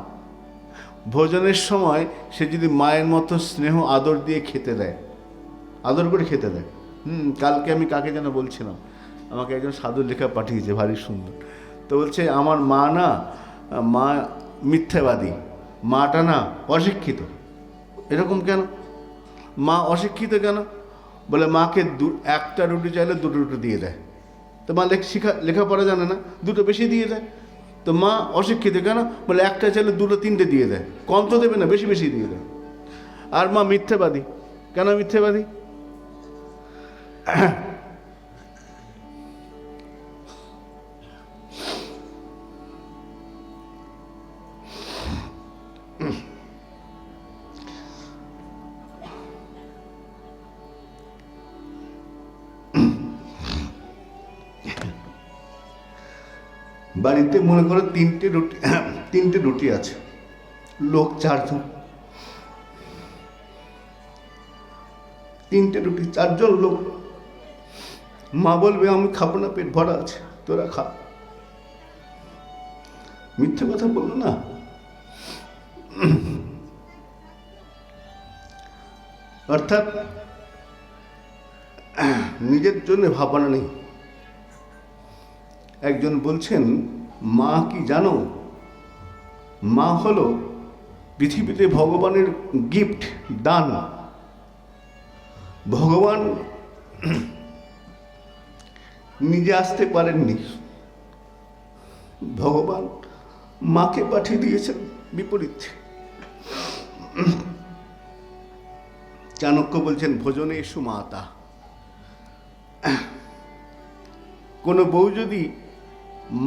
ভোজনের সময় সে যদি মায়ের মতো স্নেহ আদর দিয়ে খেতে দেয়, আদর করে খেতে দেয়। কালকে আমি কাকে যেন বলছিলাম, আমাকে একজন সাধু লেখা পাঠিয়েছে, ভারী সুন্দর। তো বলছে আমার মা না, মা মিথ্যাবাদী, মাটা না অশিক্ষিত। এরকম কেন? মা অশিক্ষিত কেন? বলে মাকে একটা রুটি চাইলে দুটো রুটি দিয়ে দেয়। তো মা লেখাপড়া জানে না, দুটো বেশি দিয়ে দেয়। তো মা অশিক্ষিত কেন? বলে একটা চাইলে দুটো তিনটে দিয়ে দেয়, কম তো দেবে না, বেশি বেশি দিয়ে দেয়। আর মা মিথ্যাবাদী কেন? মিথ্যাবাদী বাড়িতে মনে করো তিনটে রুটি আছে, লোক 4 জন, 3টে রুটি 4 জন লোক। মা বলবে আমি খাবো না, পেট ভরা আছে, তোরা খা। মিথ্যে কথা বললো না? অর্থাৎ নিজের জন্য ভাবনা নেই। একজন বলছেন, মা কি জানো? মা হলো পৃথিবীতে ভগবানের গিফট, দান। ভগবান নিজে আসতে পারেননি, ভগবান মাকে পাঠিয়ে দিয়েছেন বিপরীত। চাণক্য বলছেন ভোজনেষু মাতা। কোনো বউ যদি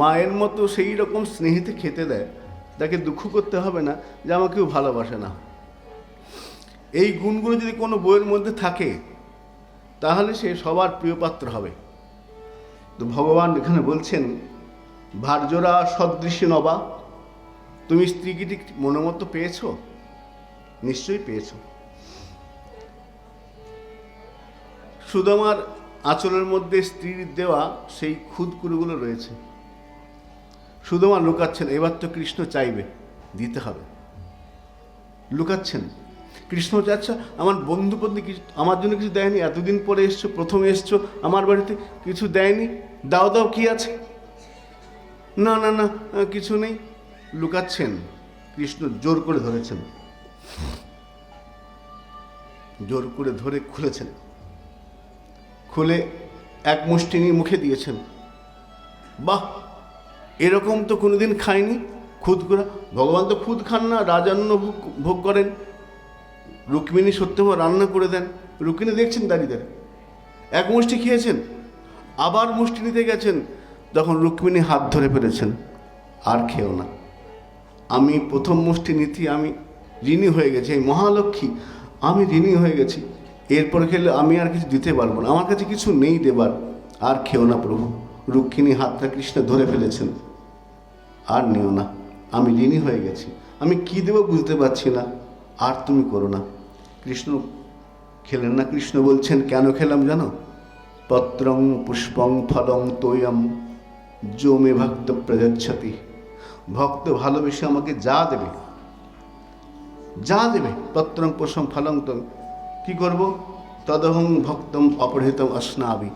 মায়ের মতো সেই রকম স্নেহিতে খেতে দেয়, তাকে দুঃখ করতে হবে না যে আমাকেও ভালোবাসে না। এই গুণগুলো যদি কোনো বউয়ের মধ্যে থাকে, তাহলে সে সবার প্রিয়পাত্র হবে। তো ভগবান এখানে বলছেন, ভার্যরা সদৃশ্য নবা। তুমি স্ত্রীকে ঠিক মনের মতো পেয়েছো? নিশ্চয়ই পেয়েছো। সুদামার আঁচলের মধ্যে স্ত্রীর দেওয়া সেই খুদকুড়িগুলো রয়েছে। সুদামা লুকাচ্ছেন, এবার তো কৃষ্ণ চাইবে, দিতে হবে। লুকাচ্ছেন। কৃষ্ণ চাচ্ছে আমার বন্ধু কিছু আমার জন্য কিছু দেয়নি, এতদিন পরে এসছো, প্রথমে এসছো আমার বাড়িতে, কিছু দেয়নি, দাও দাও, কি আছে? না না না, কিছু নেই। লুকাচ্ছেন। কৃষ্ণ জোর করে ধরেছেন, জোর করে ধরে খুলেছেন, খুলে এক মুষ্টি নিয়ে মুখে দিয়েছেন। বাহ, এরকম তো কোনোদিন খায়নি খুদ করা। ভগবান তো খুদ খান না, রাজান্ন ভোগ করেন। রুক্মিণী সত্যম রান্না করে দেন, রুক্মিণী দেখছেন দাঁড়িয়ে দাঁড়িয়ে। এক মুষ্টি খেয়েছেন, আবার মুষ্টি নিতে গেছেন, তখন রুক্মিণী হাত ধরে ফেলেছেন, আর খেও না, আমি প্রথম মুষ্টি নিতে আমি ঋণী হয়ে গেছি, এই মহালক্ষ্মী আমি ঋণী হয়ে গেছি, এরপরে খেলে আমি আর কিছু দিতে পারবো না, আমার কাছে কিছু নেই দেবার, আর খেও না প্রভু। রুক্মিণী হাতটা কৃষ্ণ ধরে ফেলেছেন, আর নিও না, আমি ঋণী হয়ে গেছি, আমি কি দেবো বুঝতে পারছি না, আর তুমি করো না। কৃষ্ণ খেলেন না। কৃষ্ণ বলছেন, কেন খেলাম জানো? পত্রং পুষ্পং ফলং তোয়ম যো মে ভক্ত প্রযচ্ছতি। ভক্ত ভালোবেসে আমাকে যা দেবে, যা দেবে, পত্রং পুষ্পং ফলং তো কি করব? তদহং ভক্তম অপহৃতম অস্নাবি।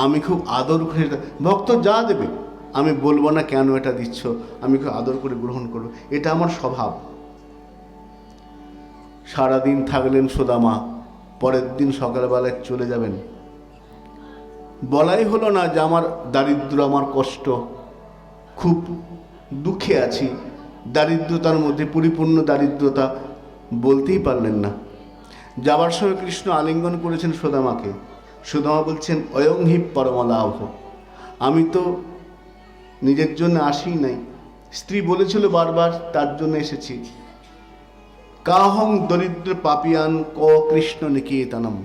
আমি খুব আদর করে, ভক্ত যা দেবে আমি বলবো না কেন এটা দিচ্ছ, আমি খুব আদর করে গ্রহণ করবো, এটা আমার স্বভাব। সারাদিন থাকলেন সুদামা, পরের দিন সকালবেলায় চলে যাবেন। বলাই হলো না যে আমার দারিদ্র, আমার কষ্ট, খুব দুঃখে আছি, দারিদ্রতার মধ্যে পরিপূর্ণ দারিদ্রতা, বলতেই পারলেন না। যাবার সময় কৃষ্ণ আলিঙ্গন করেছেন সুদামাকে। সুদামা বলছেন, অয়ং হি পরমলাভ, আমি তো নিজের জন্য আসি নাই, স্ত্রী বলেছিল বারবার, তার জন্য এসেছি। কাহং দরিদ্র পাপিয়ান ক কৃষ্ণ নিকেতনম।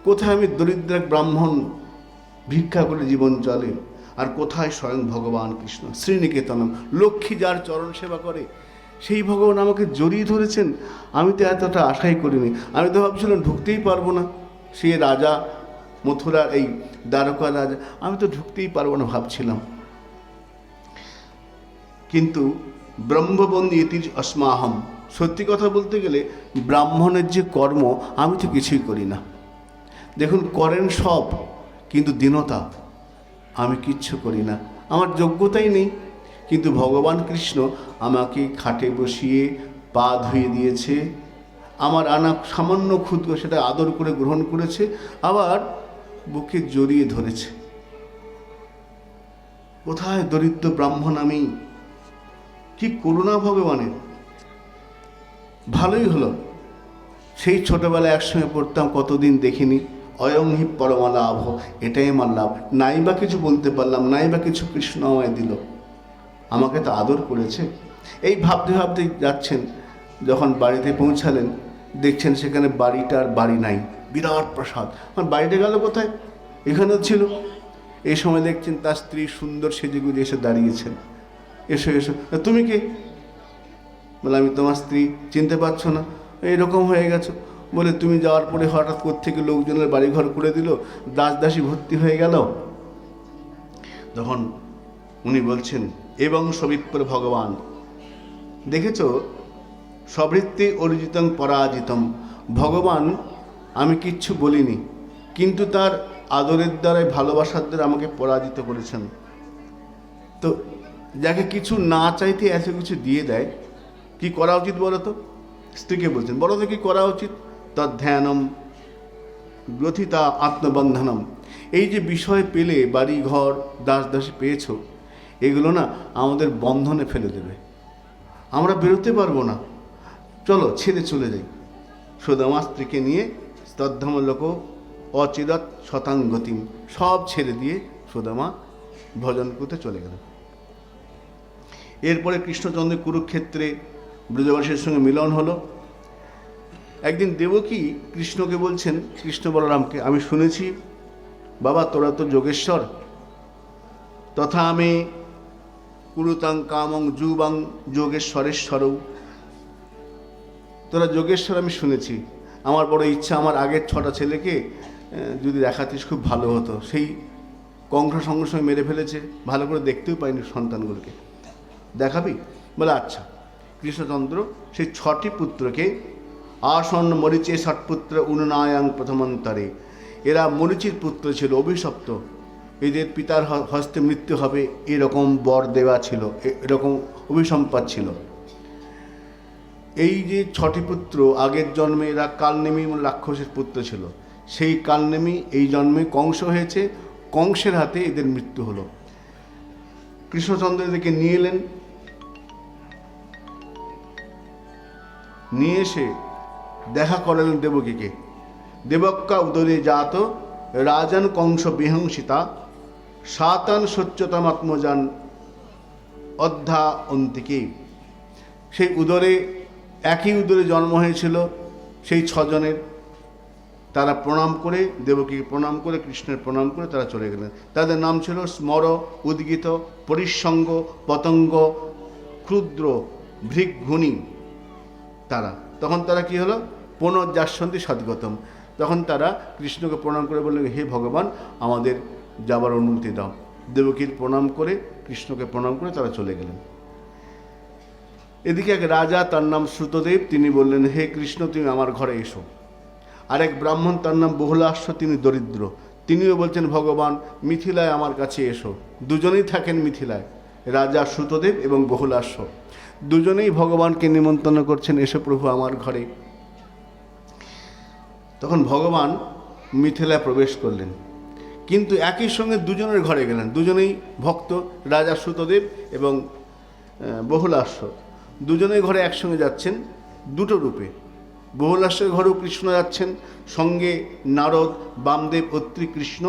কোথায় আমি দরিদ্র ব্রাহ্মণ, ভিক্ষা করে জীবন চলে, আর কোথায় স্বয়ং ভগবান কৃষ্ণ শ্রীনিকেতনম। লক্ষ্মী যার চরণ সেবা করে সেই ভগবান আমাকে জড়িয়ে ধরেছেন। আমি তো এতটা আশাই করিনি, আমি তো ভাবছিলাম ঢুকতেই পারবো না, সে রাজা, মথুরার এই দ্বারকা রাজা, আমি তো ঢুকতেই পারবো না ভাবছিলাম। কিন্তু ব্রহ্মবন্দী ইতির অস্মাহম, সত্যি কথা বলতে গেলে ব্রাহ্মণের যে কর্ম আমি তো কিছুই করি না। দেখুন করেন সব, কিন্তু দীনতা আমি কিচ্ছু করি না, আমার যোগ্যতাই নেই। কিন্তু ভগবান কৃষ্ণ আমাকে খাটে বসিয়ে পা ধুয়ে দিয়েছে, আমার আনা সামান্য ক্ষুদ্র সেটা আদর করে গ্রহণ করেছে, আবার বুকে জড়িয়ে ধরেছে। কোথায় দরিদ্র ব্রাহ্মণ আমি! কি করুণা ভগবানের! ভালোই হলো, সেই ছোটবেলায় একসঙ্গে পড়তাম, কতদিন দেখিনি। অয়ং হি পরমা লাভ, এটাই আমার লাভ। নাই বা কিছু বলতে পারলাম, নাই বা কিছু কৃষ্ণ আমায় দিল, আমাকে তো আদর করেছে। এই ভাবতে ভাবতে যাচ্ছেন, যখন বাড়িতে পৌঁছালেন দেখছেন সেখানে বাড়িটার বাড়ি নাই, বিরাট প্রাসাদ। আমার বাড়িটা গেল কোথায়? এখানেও ছিল। এই সময় দেখছেন তার স্ত্রী সুন্দর সেজেগুজে এসে দাঁড়িয়েছেন। এসো এসো, তুমি কে? বলে আমি তোমার স্ত্রী, চিনতে পারছো না? এইরকম হয়ে গেছো। বলে তুমি যাওয়ার পরে হঠাৎ কোত্থেকে লোকজনের বাড়িঘর করে দিল, দাস দাসী ভর্তি হয়ে গেল। তখন উনি বলছেন এবং সবিপ্র ভগবান, দেখেছ সবৃত্তি অর্জিতং পরাজিতম, ভগবান আমি কিচ্ছু বলিনি, কিন্তু তার আদরের দ্বারাই, ভালোবাসার দ্বারা আমাকে পরাজিত করেছেন। তো যাকে কিছু না চাইতে এত কিছু দিয়ে দেয়, কি করা উচিত বলো তো? স্ত্রীকে বলছেন, বলো তো কি করা উচিত? তদ্ধ্যানম গ্রথিতা আত্মবন্ধনম, এই যে বিষয় পেলে, বাড়ি ঘর দাস দাসী পেয়েছো, এগুলো না আমাদের বন্ধনে ফেলে দেবে, আমরা বেরোতে পারবো না, চলো ছেড়ে চলে যাই। সুদামা স্ত্রীকে নিয়ে তদ্ধমলোক অচিরত শতাঙ্গতিম, সব ছেড়ে দিয়ে সুদামা ভজন করতে চলে গেল। এরপরে কৃষ্ণচন্দ্রের কুরুক্ষেত্রে ব্রজবাসীর সঙ্গে মিলন হলো। একদিন দেবকী কৃষ্ণকে বলছেন, কৃষ্ণ বলরামকে, আমি শুনেছি বাবা তোরা তো যোগেশ্বর, তথা আমি কুরুতাং কামং যুবাং যোগেশ্বরেশ্বরও, তোরা যোগেশ্বর আমি শুনেছি, আমার বড় ইচ্ছা আমার আগের 6টা ছেলেকে যদি দেখাতিস খুব ভালো হতো। সেই কংস সঙ্গে সঙ্গে মেরে ফেলেছে, ভালো করে দেখতেও পাইনি সন্তানগুলোকে, দেখাবি? বলে আচ্ছা। কৃষ্ণচন্দ্র সেই 6টি পুত্রকে আসন্ন মরিচে ষটপুত্র উন্নয়াং প্রথমান্তরে, এরা মরিচির পুত্র ছিল, অভিশপ্ত, এদের পিতার হস্তে মৃত্যু হবে এরকম বর দেওয়া ছিল, এরকম অভিসম্পাদ ছিল। এই যে 6টি পুত্র আগের জন্মে এরা কালনেমি রাক্ষসের পুত্র ছিল, সেই কালনেমি এই জন্মে কংস হয়েছে, কংসের হাতে এদের মৃত্যু হলো। কৃষ্ণচন্দ্র এদেরকে নিয়ে এলেন, নিয়ে এসে দেখা করালেন দেবকীকে। দেবক্কা উদরে জাত রাজন কংস বিহংসিতা সাতান সচ্যতমাত্মজান অধ্যা অন্তিকে, সেই উদরে, একই উদরে জন্ম হয়েছিল সেই 6 জনের। তারা প্রণাম করে, দেবকীকে প্রণাম করে, কৃষ্ণের প্রণাম করে তারা চলে গেলেন। তাদের নাম ছিল স্মর, উদ্গীত, পরিসঙ্গ, পতঙ্গ, ক্ষুদ্র, ভৃঘুণী। তারা তখন তারা কি হলো? পুনর্যাসন্তি সদ্গতম। তখন তারা কৃষ্ণকে প্রণাম করে বললেন, হে ভগবান আমাদের যাবার অনুমতি দাও। দেবকীর প্রণাম করে, কৃষ্ণকে প্রণাম করে তারা চলে গেলেন। এদিকে এক রাজা, তার নাম শ্রুতদেব, তিনি বললেন, হে কৃষ্ণ তুমি আমার ঘরে এসো। আরেক ব্রাহ্মণ, তার নাম বহুলাশ্ব, তিনি দরিদ্র, তিনিও বলছেন ভগবান মিথিলায় আমার কাছে এসো। দুজনেই থাকেন মিথিলায়, রাজা শ্রুতদেব এবং বহুলাশ্ব, দুজনেই ভগবানকে নিমন্ত্রণ করছেন, এসো প্রভু আমার ঘরে। তখন ভগবান মিথিলায় প্রবেশ করলেন, কিন্তু একই সঙ্গে দুজনের ঘরে গেলেন। দুজনেই ভক্ত, রাজা শ্রুতদেব এবং বহুলাশ্ব, দুজনেই ঘরে একসঙ্গে যাচ্ছেন, দুটো রূপে। বহুলাশ্বের ঘরেও কৃষ্ণ যাচ্ছেন, সঙ্গে নারদ, বামদেব, অত্রি, কৃষ্ণ,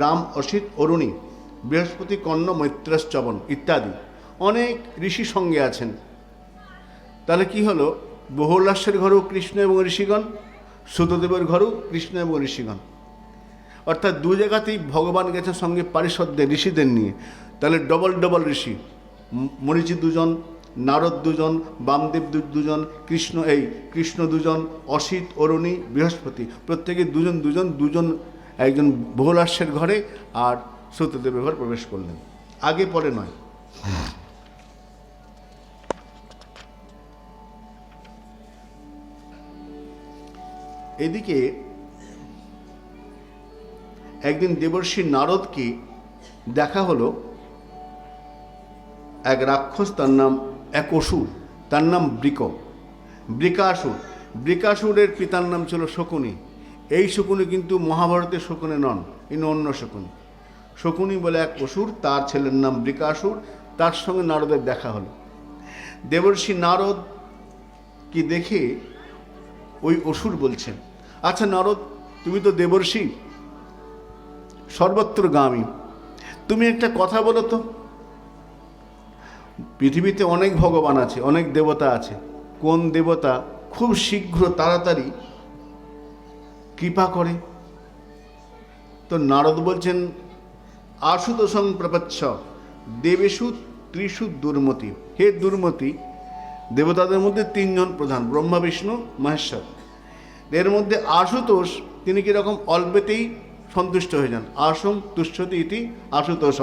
রাম, অসিত, অরুণী, বৃহস্পতি, কর্ণ, মৈত্রশ্চবন ইত্যাদি অনেক ঋষি সঙ্গে আছেন। তাহলে কি হলো? বহুলাশ্বের ঘরেও কৃষ্ণ এবং ঋষিগণ, শ্রুতদেবের ঘরেও কৃষ্ণ এবং ঋষিগণ, অর্থাৎ 2 জায়গাতেই ভগবান গেছেন সঙ্গে পারিষদদের, ঋষিদের নিয়ে। তাহলে ডবল ঋষি, মরিচি 2 জন, নারদ দুজন, বামদেব দুজন, কৃষ্ণ দুজন, অসিত, অরুণী, বৃহস্পতি, প্রত্যেকে দুজন একজন বহুলাস্যের ঘরে আর সত্যদেবের ঘরে প্রবেশ করলেন, আগে পরে নয়। এদিকে একদিন দেবর্ষি নারদকে দেখা হলো এক রাক্ষস, তার নাম এক অসুর, তার নাম বৃকাসুর। বৃকাসুরের পিতার নাম ছিল শকুনি। এই শকুনি কিন্তু মহাভারতের শকুনি নন, ইনি অন্য শকুনি। শকুনি বলে এক অসুর, তার ছেলের নাম বৃকাসুর, তার সঙ্গে নারদের দেখা হলো। দেবর্ষি নারদ কি দেখে ওই অসুর বলছেন, আচ্ছা নারদ, তুমি তো দেবর্ষি, সর্বত্রগামী, তুমি একটা কথা বলো তো, পৃথিবীতে অনেক ভগবান আছে, অনেক দেবতা আছে, কোন দেবতা খুব শীঘ্র তাড়াতাড়ি কৃপা করে? তো নারদ বলছেন, আশুতোষং প্রপচ্ছ দেবেষু ত্রিষু দুর্মতি। হে দুর্মতি, দেবতাদের মধ্যে তিনজন প্রধান, ব্রহ্মা, বিষ্ণু, মহেশ্বর। এর মধ্যে আশুতোষ, তিনি কীরকম অল্পেতেই সন্তুষ্ট হয়ে যান। আসম তুষ্যতি ইতি আশুতোষ,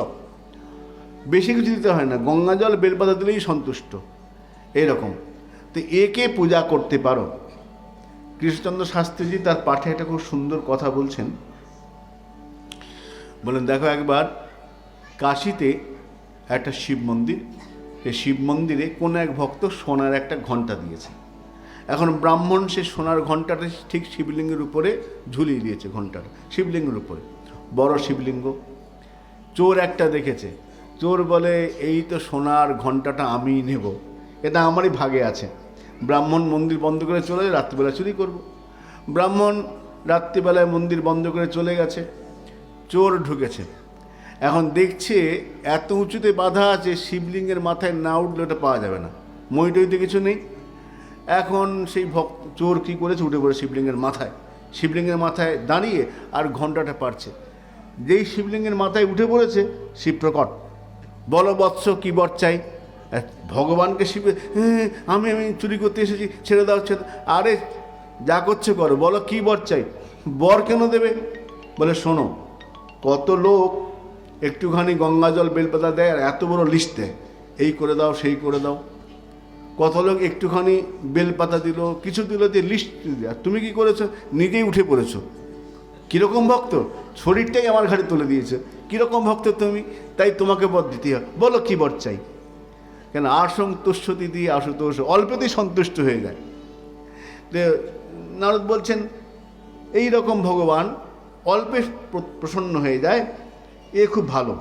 বেশি কিছু দিতে হয় না, গঙ্গা জল বেলপাতা দিলেই সন্তুষ্ট, এইরকম। তো একে পূজা করতে পারো। কৃষ্ণচন্দ্র শাস্ত্রীজি তার পাঠে একটা খুব সুন্দর কথা বলছেন, বলেন দেখো, একবার কাশীতে একটা শিব মন্দির, এই শিব মন্দিরে কোনো এক ভক্ত সোনার একটা ঘণ্টা দিয়েছে। এখন ব্রাহ্মণ সে সোনার ঘণ্টাটা ঠিক শিবলিঙ্গের উপরে ঝুলিয়ে দিয়েছে, ঘণ্টাটা শিবলিঙ্গের উপরে, বড় শিবলিঙ্গ। চোর একটা দেখেছে, চোর বলে, এই তো সোনার ঘণ্টাটা আমিই নেব, এটা আমারই ভাগে আছে। ব্রাহ্মণ মন্দির বন্ধ করে চলে যায়, রাত্রিবেলা চুরি করব। ব্রাহ্মণ রাত্রিবেলায় মন্দির বন্ধ করে চলে গেছে, চোর ঢুকেছে। এখন দেখছে এত উঁচুতে বাঁধা আছে, শিবলিঙ্গের মাথায় না উঠলে ওটা পাওয়া যাবে না, মই টইতে কিছু নেই। এখন সেই চোর কী করেছে, উঠে পড়ে শিবলিঙ্গের মাথায় দাঁড়িয়ে আর ঘণ্টাটা পারছে। যেই শিবলিঙ্গের মাথায় উঠে পড়েছে, শিব প্রকট, বলো বৎস কি বর চাই? ভগবানকে শিবে, আমি চুরি করতে এসেছি, ছেড়ে দাও। আরে যা করছে করো, বলো কি বর চাই? বর কেন দেবে? বলে শোনো, কত লোক একটুখানি গঙ্গা জল বেলপাতা দেয় আর এত বড় লিস্ট দেয়, এই করে দাও সেই করে দাও। কত লোক একটুখানি বেলপাতা দিল, কিছু দিল, দিয়ে লিস্ট দিয়ে, আর তুমি কি করেছো? নিজেই উঠে পড়েছো। কীরকম ভক্ত? শরীরটাই আমার ঘাড়ে তুলে দিয়েছে। কীরকম ভক্ত তুমি? তাই তোমাকে বর দিতে হবে, বলো কি বর চাই? কেন আসন্তুষ্টি দিয়ে আশুতোষ অল্পতেই সন্তুষ্ট হয়ে যায়। নারদ বলছেন, এই রকম ভগবান অল্পে প্রসন্ন হয়ে যায়, এ খুব ভালো।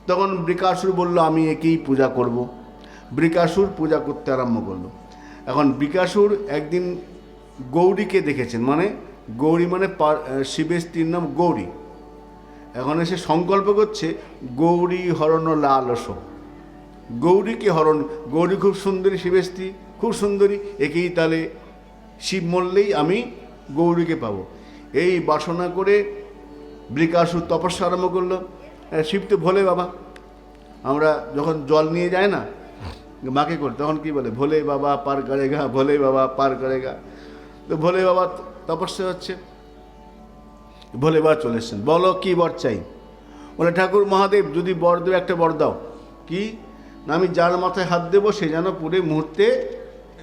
তখন বৃকাসুর বলল, আমি একেই পূজা করব। বৃকাসুর পূজা করতে আরম্ভ করলো। এখন বৃকাসুর একদিন গৌরীকে দেখেছেন, মানে গৌরী মানে শিবের স্ত্রীর নাম গৌরী। এখন এসে সংকল্প করছে, গৌরী হরণ লালস, গৌরীকে হরণ। গৌরী খুব সুন্দরী, শিবের স্ত্রী খুব সুন্দরী, একেই তাহলে শিব মরলেই আমি গৌরীকে পাবো। এই বাসনা করে বৃকাসুর তপস্যা আরম্ভ করলো। শিব তো ভোলে বাবা, আমরা যখন জল নিয়ে যাই না মাকে করে, তখন কি বলে, ভোলে বাবা পার করেগা, ভোলে বাবা পার করেগা। তো ভোলে বাবা তপস্যা হচ্ছে, ভোলে বাবা চলে এসছেন, বলো কি বর চাই? বলে ঠাকুর মহাদেব, যদি বর দেবে একটা বর দাও। কি না, আমি যার মাথায় হাত দেবো সে যেন পুরে মুহূর্তে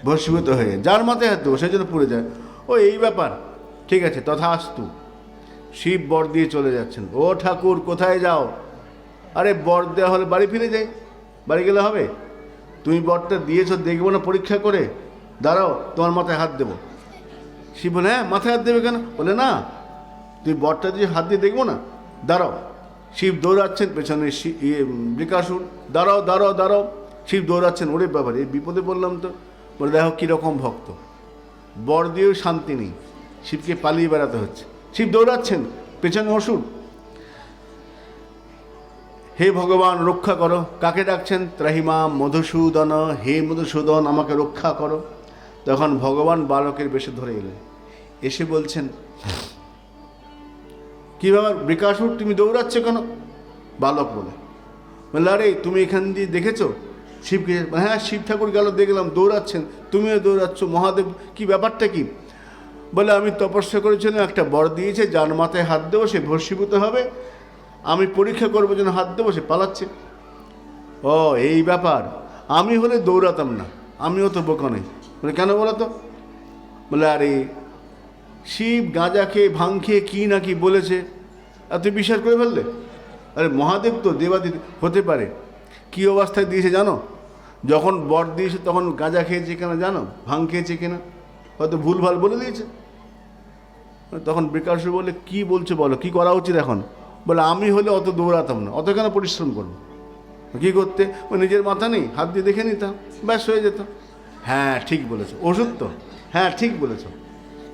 ভস্মীভূত হয়ে, যার মাথায় হাত দেবো সে যেন পুড়ে যায়। ও এই ব্যাপার, ঠিক আছে, তথাস্তু। শিব বর দিয়ে চলে যাচ্ছেন। ও ঠাকুর কোথায় যাও? আরে বর দেওয়া হলে বাড়ি ফিরে যাই, বাড়ি গেলে হবে? তুমি বরটা দিয়েছো, দেখবো না পরীক্ষা করে? দাঁড়াও, তোমার মাথায় হাত দেবো। শিব বলে, হ্যাঁ মাথায় হাত দেবে কেন? বলে না, তুই বরটা দিয়ে হাত দিয়ে দেখবো না, দাঁড়াও। শিব দৌড়াচ্ছেন পেছনে, বৃকাসুর, দাঁড়াও দাঁড়াও দাঁড়াও। শিব দৌড়াচ্ছেন, ওরে ব্যাপারে এই বিপদে বললাম তো। বলে দেখো কীরকম ভক্ত, বর দিয়েও শান্তি নেই, শিবকে পালিয়ে বেড়াতে হচ্ছে। শিব দৌড়াচ্ছেন, পেছনে অসুর, হে ভগবান রক্ষা করো। কাকে ডাকছেন? ত্রাহিমা মধুসূদন, হে মধুসূদন আমাকে রক্ষা করো। তখন ভগবান বালকের বেশে ধরে এলেন, এসে বলছেন, কী ব্যাপার বৃকাসুর, তুমি দৌড়াচ্ছ কেন? বালক বলে, আরে তুমি এখান দিয়ে দেখেছো শিবকে, হ্যাঁ শিব ঠাকুর গেল, দেখলাম দৌড়াচ্ছেন, তুমিও দৌড়াচ্ছ, মহাদেব কি ব্যাপারটা কি? বলে আমি তপস্যা করেছিলাম, একটা বর দিয়েছে, যার মাথায় হাত দেবো সে ভস্মীভূত হবে, আমি পরীক্ষা করবো যেন হাত দেবো, সে পালাচ্ছে। ও এই ব্যাপার, আমি হলে দৌড়াতাম না, আমিও তো বোকা নেই। বলে কেন বলো তো? বলে আরে শিব গাঁজা খেয়ে ভাং খেয়ে কী না কি বলেছে, আর তুই বিশ্বাস করে ফেললে? আরে মহাদেব তো দেবাদিদেব হতে পারে, কী অবস্থায় দিয়েছে জানো? যখন বর দিয়েছে তখন গাঁজা খেয়েছে কিনা জানো, ভাং খেয়েছে কিনা, হয়তো ভুলভাল বলে দিয়েছে। তখন বিকাশ বলে কি বলছো বলো, কি করা উচিত এখন? বলে আমি হলে অত দৌড়াতাম না, অত কেন পরিশ্রম করবো, কী করতে, ও নিজের মাথা নেই, হাত দিয়ে দেখে নিতাম, ব্যাস হয়ে যেত। হ্যাঁ ঠিক বলেছো, ওষুধ তো, হ্যাঁ ঠিক বলেছো।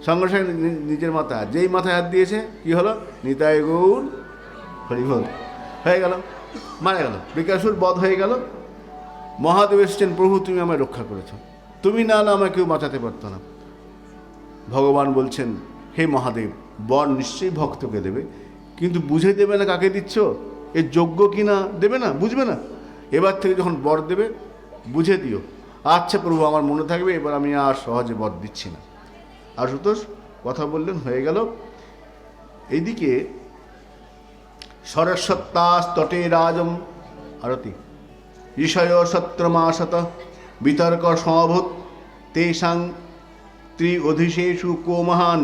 সঙ্গে সঙ্গে নিজের মাথা, যেই মাথায় হাত দিয়েছে কি হলো, নিতাই গৌর হরিবল, হয়ে গেল, মারা গেল, বিকাশুর বধ হয়ে গেল। মহাদেব এসছেন, প্রভু তুমি আমায় রক্ষা করেছ, তুমি না হলে আমায় কেউ বাঁচাতে পারতো না। ভগবান বলছেন, হে মহাদেব, বর নিশ্চয়ই ভক্তকে দেবে, কিন্তু বুঝে দেবে না কাকে দিচ্ছ, এর যোগ্য কি না দেবে না, বুঝবে না। এবার থেকে যখন বর দেবে বুঝে দিও। আচ্ছা প্রভু, আমার মনে থাকবে, এবার আমি আর সহজে বর দিচ্ছি না। আশুতোষ কথা বললেন, হয়ে গেল। এইদিকে সরস্বত্যাস তটে রাজম আরতি ঋষয় সত্রমাশত বিতর্ক সমভূত তেষাং ত্রি অধিশেষু কো মহান।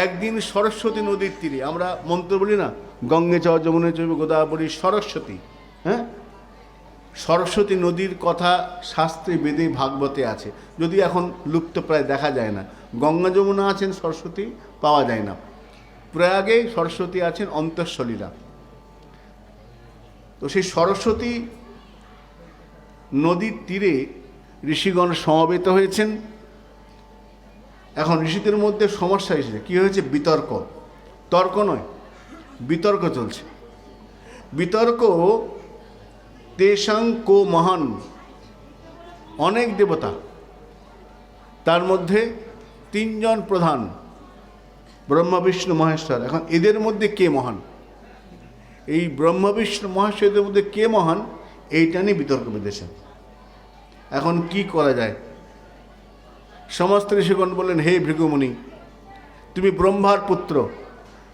একদিন সরস্বতী নদীর তীরে, আমরা মন্ত্র বলি না, গঙ্গে চ যমুনে চৈব গোদাবরী সরস্বতী, হ্যাঁ, সরস্বতী নদীর কথা শাস্ত্রে বেদে ভাগবতে আছে, যদি এখন লুপ্ত প্রায় দেখা যায় না। গঙ্গা যমুনা আছেন, সরস্বতী পাওয়া যায় না। প্রয়াগে সরস্বতী আছেন অন্তঃসলীলা। তো সেই সরস্বতী নদীর তীরে ঋষিগণ সমবেত হয়েছেন। এখন ঋষিদের মধ্যে সমস্যা এসেছে, কী হয়েছে, বিতর্ক, তর্ক নয়, বিতর্ক চলছে। বিতর্ক, তেষাং কো মহান, অনেক দেবতা, তার মধ্যে তিনজন প্রধান, ব্রহ্মা বিষ্ণু মহেশ্বর। এখন এদের মধ্যে কে মহান, এই ব্রহ্মা বিষ্ণু মহেশ্বরদের মধ্যে কে মহান, এইটা নিয়ে বিতর্ক বেঁধেছে। এখন কি করা যায়? সমস্ত ঋষিগণ বললেন, হে ভৃগুমুনি, তুমি ব্রহ্মার পুত্র,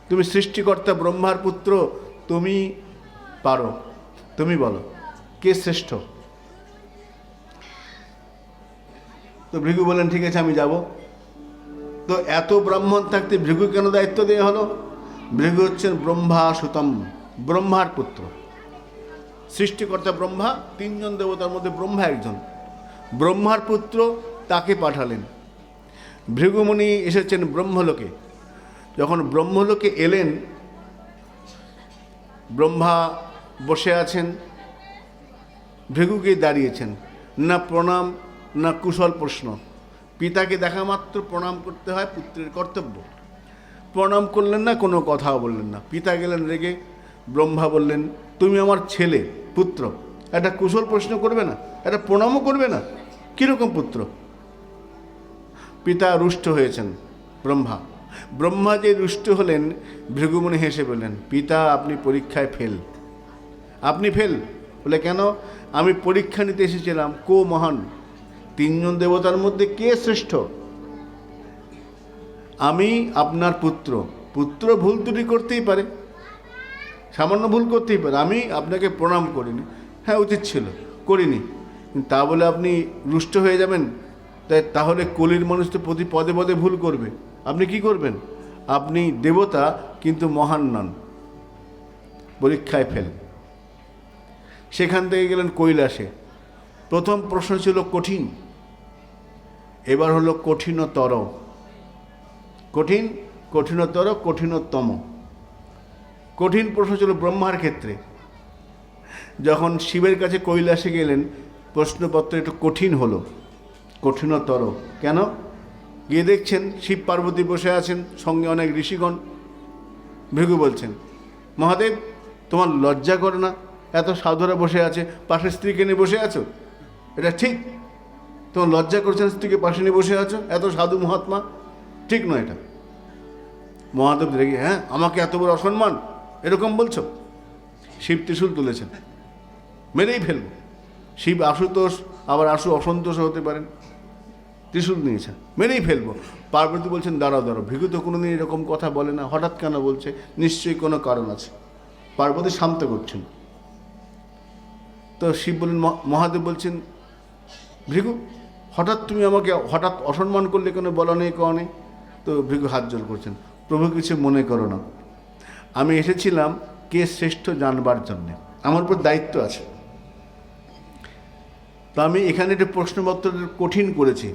তুমি সৃষ্টিকর্তা ব্রহ্মার পুত্র, তুমি পারো, তুমি বলো কে শ্রেষ্ঠ। তো ভৃগু বললেন, ঠিক আছে আমি যাব। তো এত ব্রাহ্মণ থাকতে ভৃগু কেন দায়িত্ব দেওয়া হলো? ভৃগু হচ্ছেন ব্রহ্মা সুতম, ব্রহ্মার পুত্র, সৃষ্টিকর্তা ব্রহ্মা, তিনজন দেবতার মধ্যে ব্রহ্মা একজন, ব্রহ্মার পুত্র, তাকে পাঠালেন। ভৃগুমুনি এসেছেন ব্রহ্মলোকে। যখন ব্রহ্মলোকে এলেন, ব্রহ্মা বসে আছেন, ভৃগুকে দাঁড়িয়েছেন, না প্রণাম না কুশল প্রশ্ন। পিতাকে দেখা মাত্র প্রণাম করতে হয়, পুত্রের কর্তব্য। প্রণাম করলেন না, কোনো কথাও বললেন না। পিতা গেলেন রেগে। ব্রহ্মা বললেন, তুমি আমার ছেলে, পুত্র, একটা কুশল প্রশ্ন করবে না, একটা প্রণামও করবে না, কীরকম পুত্র? পিতা রুষ্ট হয়েছেন। ব্রহ্মা যে রুষ্ট হলেন, ভৃগুমুনি হেসে বললেন, পিতা আপনি পরীক্ষায় ফেল, আপনি ফেল। বলে কেন? আমি পরীক্ষা নিতে এসেছিলাম কো মহান, তিনজন দেবতার মধ্যে কে শ্রেষ্ঠ। আমি আপনার পুত্র, পুত্র ভুল ত্রুটি করতেই পারে, সামান্য ভুল করতেই পারে, আমি আপনাকে প্রণাম করিনি, হ্যাঁ উচিত ছিল, করিনি, তা বলে আপনি রুষ্ট হয়ে যাবেন? তাহলে কলির মানুষ তো প্রতি পদে পদে ভুল করবে, আপনি কি করবেন? আপনি দেবতা কিন্তু মহান নন, পরীক্ষায় ফেল। সেখান থেকে গেলেন কৈলাসে। প্রথম প্রশ্ন ছিল কঠিন, এবার হলো কঠিনতর, কঠিন, কঠিনতর, কঠিনতম। কঠিন প্রশ্ন ছিল ব্রহ্মার ক্ষেত্রে। যখন শিবের কাছে কৈলাসে গেলেন, প্রশ্নপত্র একটু কঠিন হলো, কঠিনতর। কেন? গিয়ে দেখছেন শিব পার্বতী বসে আছেন, সঙ্গে অনেক ঋষিগণ। ভৃগু বলছেন, মহাদেব তোমার লজ্জা করে না? এত সাধুরা বসে আছে, পাশে স্ত্রীকে নিয়ে বসে আছো, এটা ঠিক? তোমার লজ্জা করছেন স্ত্রীকে পাশে নিয়ে বসে আছো, এত সাধু মহাত্মা, ঠিক নয় এটা। মহাদেব রেগে, হ্যাঁ আমাকে এত বড় অসম্মান এরকম বলছো? শিব ত্রিশূল তুলেছেন, মেরেই ফেলবো। শিব আশুতোষ, আবার আশু অসন্তোষ হতে পারেন। ত্রিশূল নিয়েছেন, মেরেই ফেলবো। পার্বতী বলছেন দাঁড়াও দাঁড়াও, ভৃগু তো কোনোদিন এরকম কথা বলে না, হঠাৎ কেন বলছে? নিশ্চয়ই কোনো কারণ আছে। পার্বতী শান্ত করছেন। তো শিব বললেন, মহাদেব বলছেন, ভৃগু হঠাৎ তুমি আমাকে হঠাৎ অসম্মান করলে, কোনো বলা নেই কওয়া নেই। তো ভৃগু হাত জোর করছেন, প্রভু কিছু মনে করো না, আমি এসেছিলাম কে শ্রেষ্ঠ জানবার জন্যে, আমার উপর দায়িত্ব আছে। তো আমি এখানে একটা প্রশ্নপত্র কঠিন করেছি।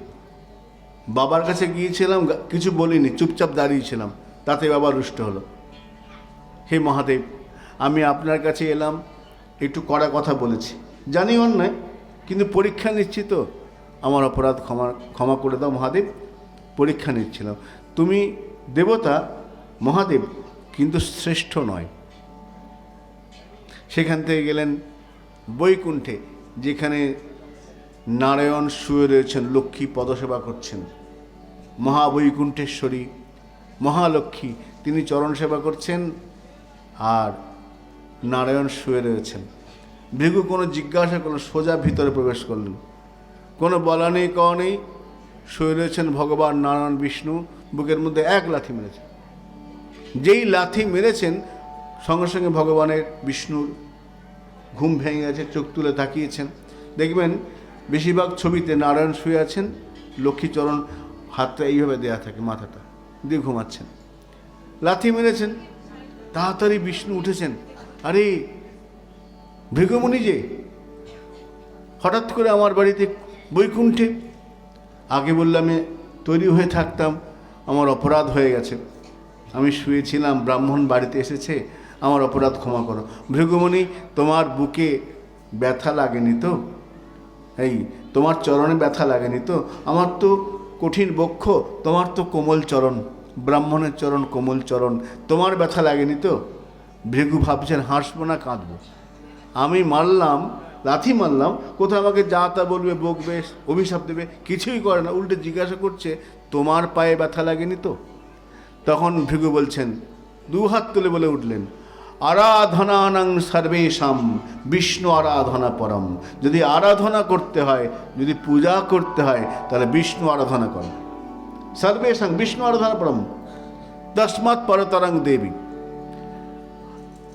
বাবার কাছে গিয়েছিলাম, কিছু বলিনি, চুপচাপ দাঁড়িয়েছিলাম, তাতে বাবা রুষ্ট হলো। হে মহাদেব, আমি আপনার কাছে এলাম, একটু কড়া কথা বলেছি, জানি অন্যায়, কিন্তু পরীক্ষা নিচ্ছি তো, আমার অপরাধ ক্ষমা করে দাও মহাদেব, পরীক্ষা নিচ্ছিলাম। তুমি দেবতা মহাদেব, কিন্তু শ্রেষ্ঠ নয়। সেখান থেকে গেলেন বৈকুণ্ঠে, যেখানে নারায়ণ শুয়ে রয়েছেন, লক্ষ্মী পদসেবা করছেন। মহাবৈকুণ্ঠেশ্বরী মহালক্ষ্মী তিনি চরণ সেবা করছেন, আর নারায়ণ শুয়ে রয়েছেন। ভৃগু কোনো জিজ্ঞাসা করলেন, সোজা ভিতরে প্রবেশ করলেন, কোনো বলা নেই কওয়া নেই, শুয়ে রয়েছেন ভগবান নারায়ণ বিষ্ণু। বুকের মধ্যে এক লাথি মেরেছেন। যেই লাথি মেরেছেন, সঙ্গে সঙ্গে ভগবানের বিষ্ণুর ঘুম ভেঙে গেছে, চোখ তুলে তাকিয়েছেন। দেখবেন বেশিরভাগ ছবিতে নারায়ণ শুয়ে আছেন, লক্ষ্মীচরণ হাতটা এইভাবে দেয়া থাকে, মাথাটা দিয়ে ঘুমাচ্ছেন। লাথি মেরেছেন, তাড়াতাড়ি বিষ্ণু উঠেছেন, আরে ভৃগুমুনি যে হঠাৎ করে আমার বাড়িতে বৈকুণ্ঠে, আগে বললাম তৈরি হয়ে থাকতাম, আমার অপরাধ হয়ে গেছে, আমি শুয়েছিলাম, ব্রাহ্মণ বাড়িতে এসেছে, আমার অপরাধ ক্ষমা করো। ভৃগুমুনি, তোমার বুকে ব্যথা লাগেনি তো? এই তোমার চরণে ব্যথা লাগেনি তো? আমার তো কঠিন বক্ষ, তোমার তো কোমল চরণ, ব্রাহ্মণের চরণ কোমল চরণ, তোমার ব্যথা লাগেনি তো? ভৃগু ভাবছেন হাসবো না কাঁদবো। আমি মারলাম, লাথি মারলাম, কোথাও আমাকে যা তা বলবে, বকবে, অভিশাপ দেবে, কিছুই করে না, উল্টে জিজ্ঞাসা করছে তোমার পায়ে ব্যথা লাগেনি তো? তখন ভৃগু বলছেন, দু হাত তুলে বলে উঠলেন, আরাধনানাং সর্বেশাম বিষ্ণু আরাধনা পরম। যদি আরাধনা করতে হয়, যদি পূজা করতে হয়, তাহলে বিষ্ণু আরাধনা করো। সর্বেশাং বিষ্ণু আরাধনা পরম, তস্মাৎ পরতরং দেবী।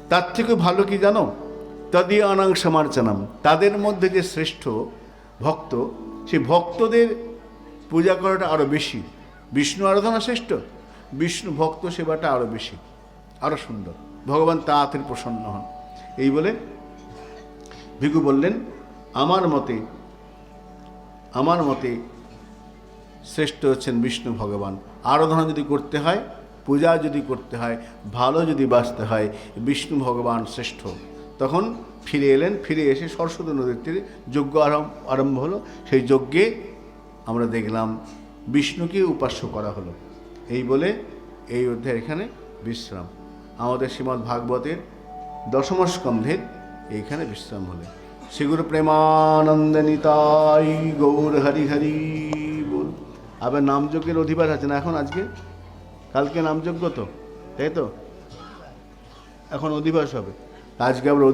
তার থেকে ভালো কি জানো? তদীয়ানাং সমার্চনম, তাদের মধ্যে যে শ্রেষ্ঠ ভক্ত, সেই ভক্তদের পূজা করাটা আরও বেশি। বিষ্ণু আরাধনা শ্রেষ্ঠ, বিষ্ণু ভক্ত সেবাটা আরও বেশি, আরও সুন্দর, ভগবান তাড়াতাড়ি প্রসন্ন হন। এই বলে ভৃগু বললেন, আমার মতে শ্রেষ্ঠ হচ্ছেন বিষ্ণু ভগবান। আরাধনা যদি করতে হয়, পূজা যদি করতে হয়, ভালো যদি বাঁচতে হয়, বিষ্ণু ভগবান শ্রেষ্ঠ। তখন ফিরে এলেন, ফিরে এসে সরস্বতী নদীর তীরে যজ্ঞ আরম্ভ হলো। সেই যজ্ঞে আমরা দেখলাম বিষ্ণুকে উপাস্য করা হলো। এই বলে এই অধ্যায় এখানে বিশ্রাম। আমাদের শ্রীমদ্ ভাগবতের দশম স্কন্ধের এইখানে বিশ্রাম হলে। শ্রীগুরু প্রেমানন্দ নিতাই গৌর হরি হরি বল। আবার নামযজ্ঞের অধিবাস আছে না এখন? আজকে কালকে নামযজ্ঞ তো, তাই তো? এখন অধিবাস হবে। আজকে আবার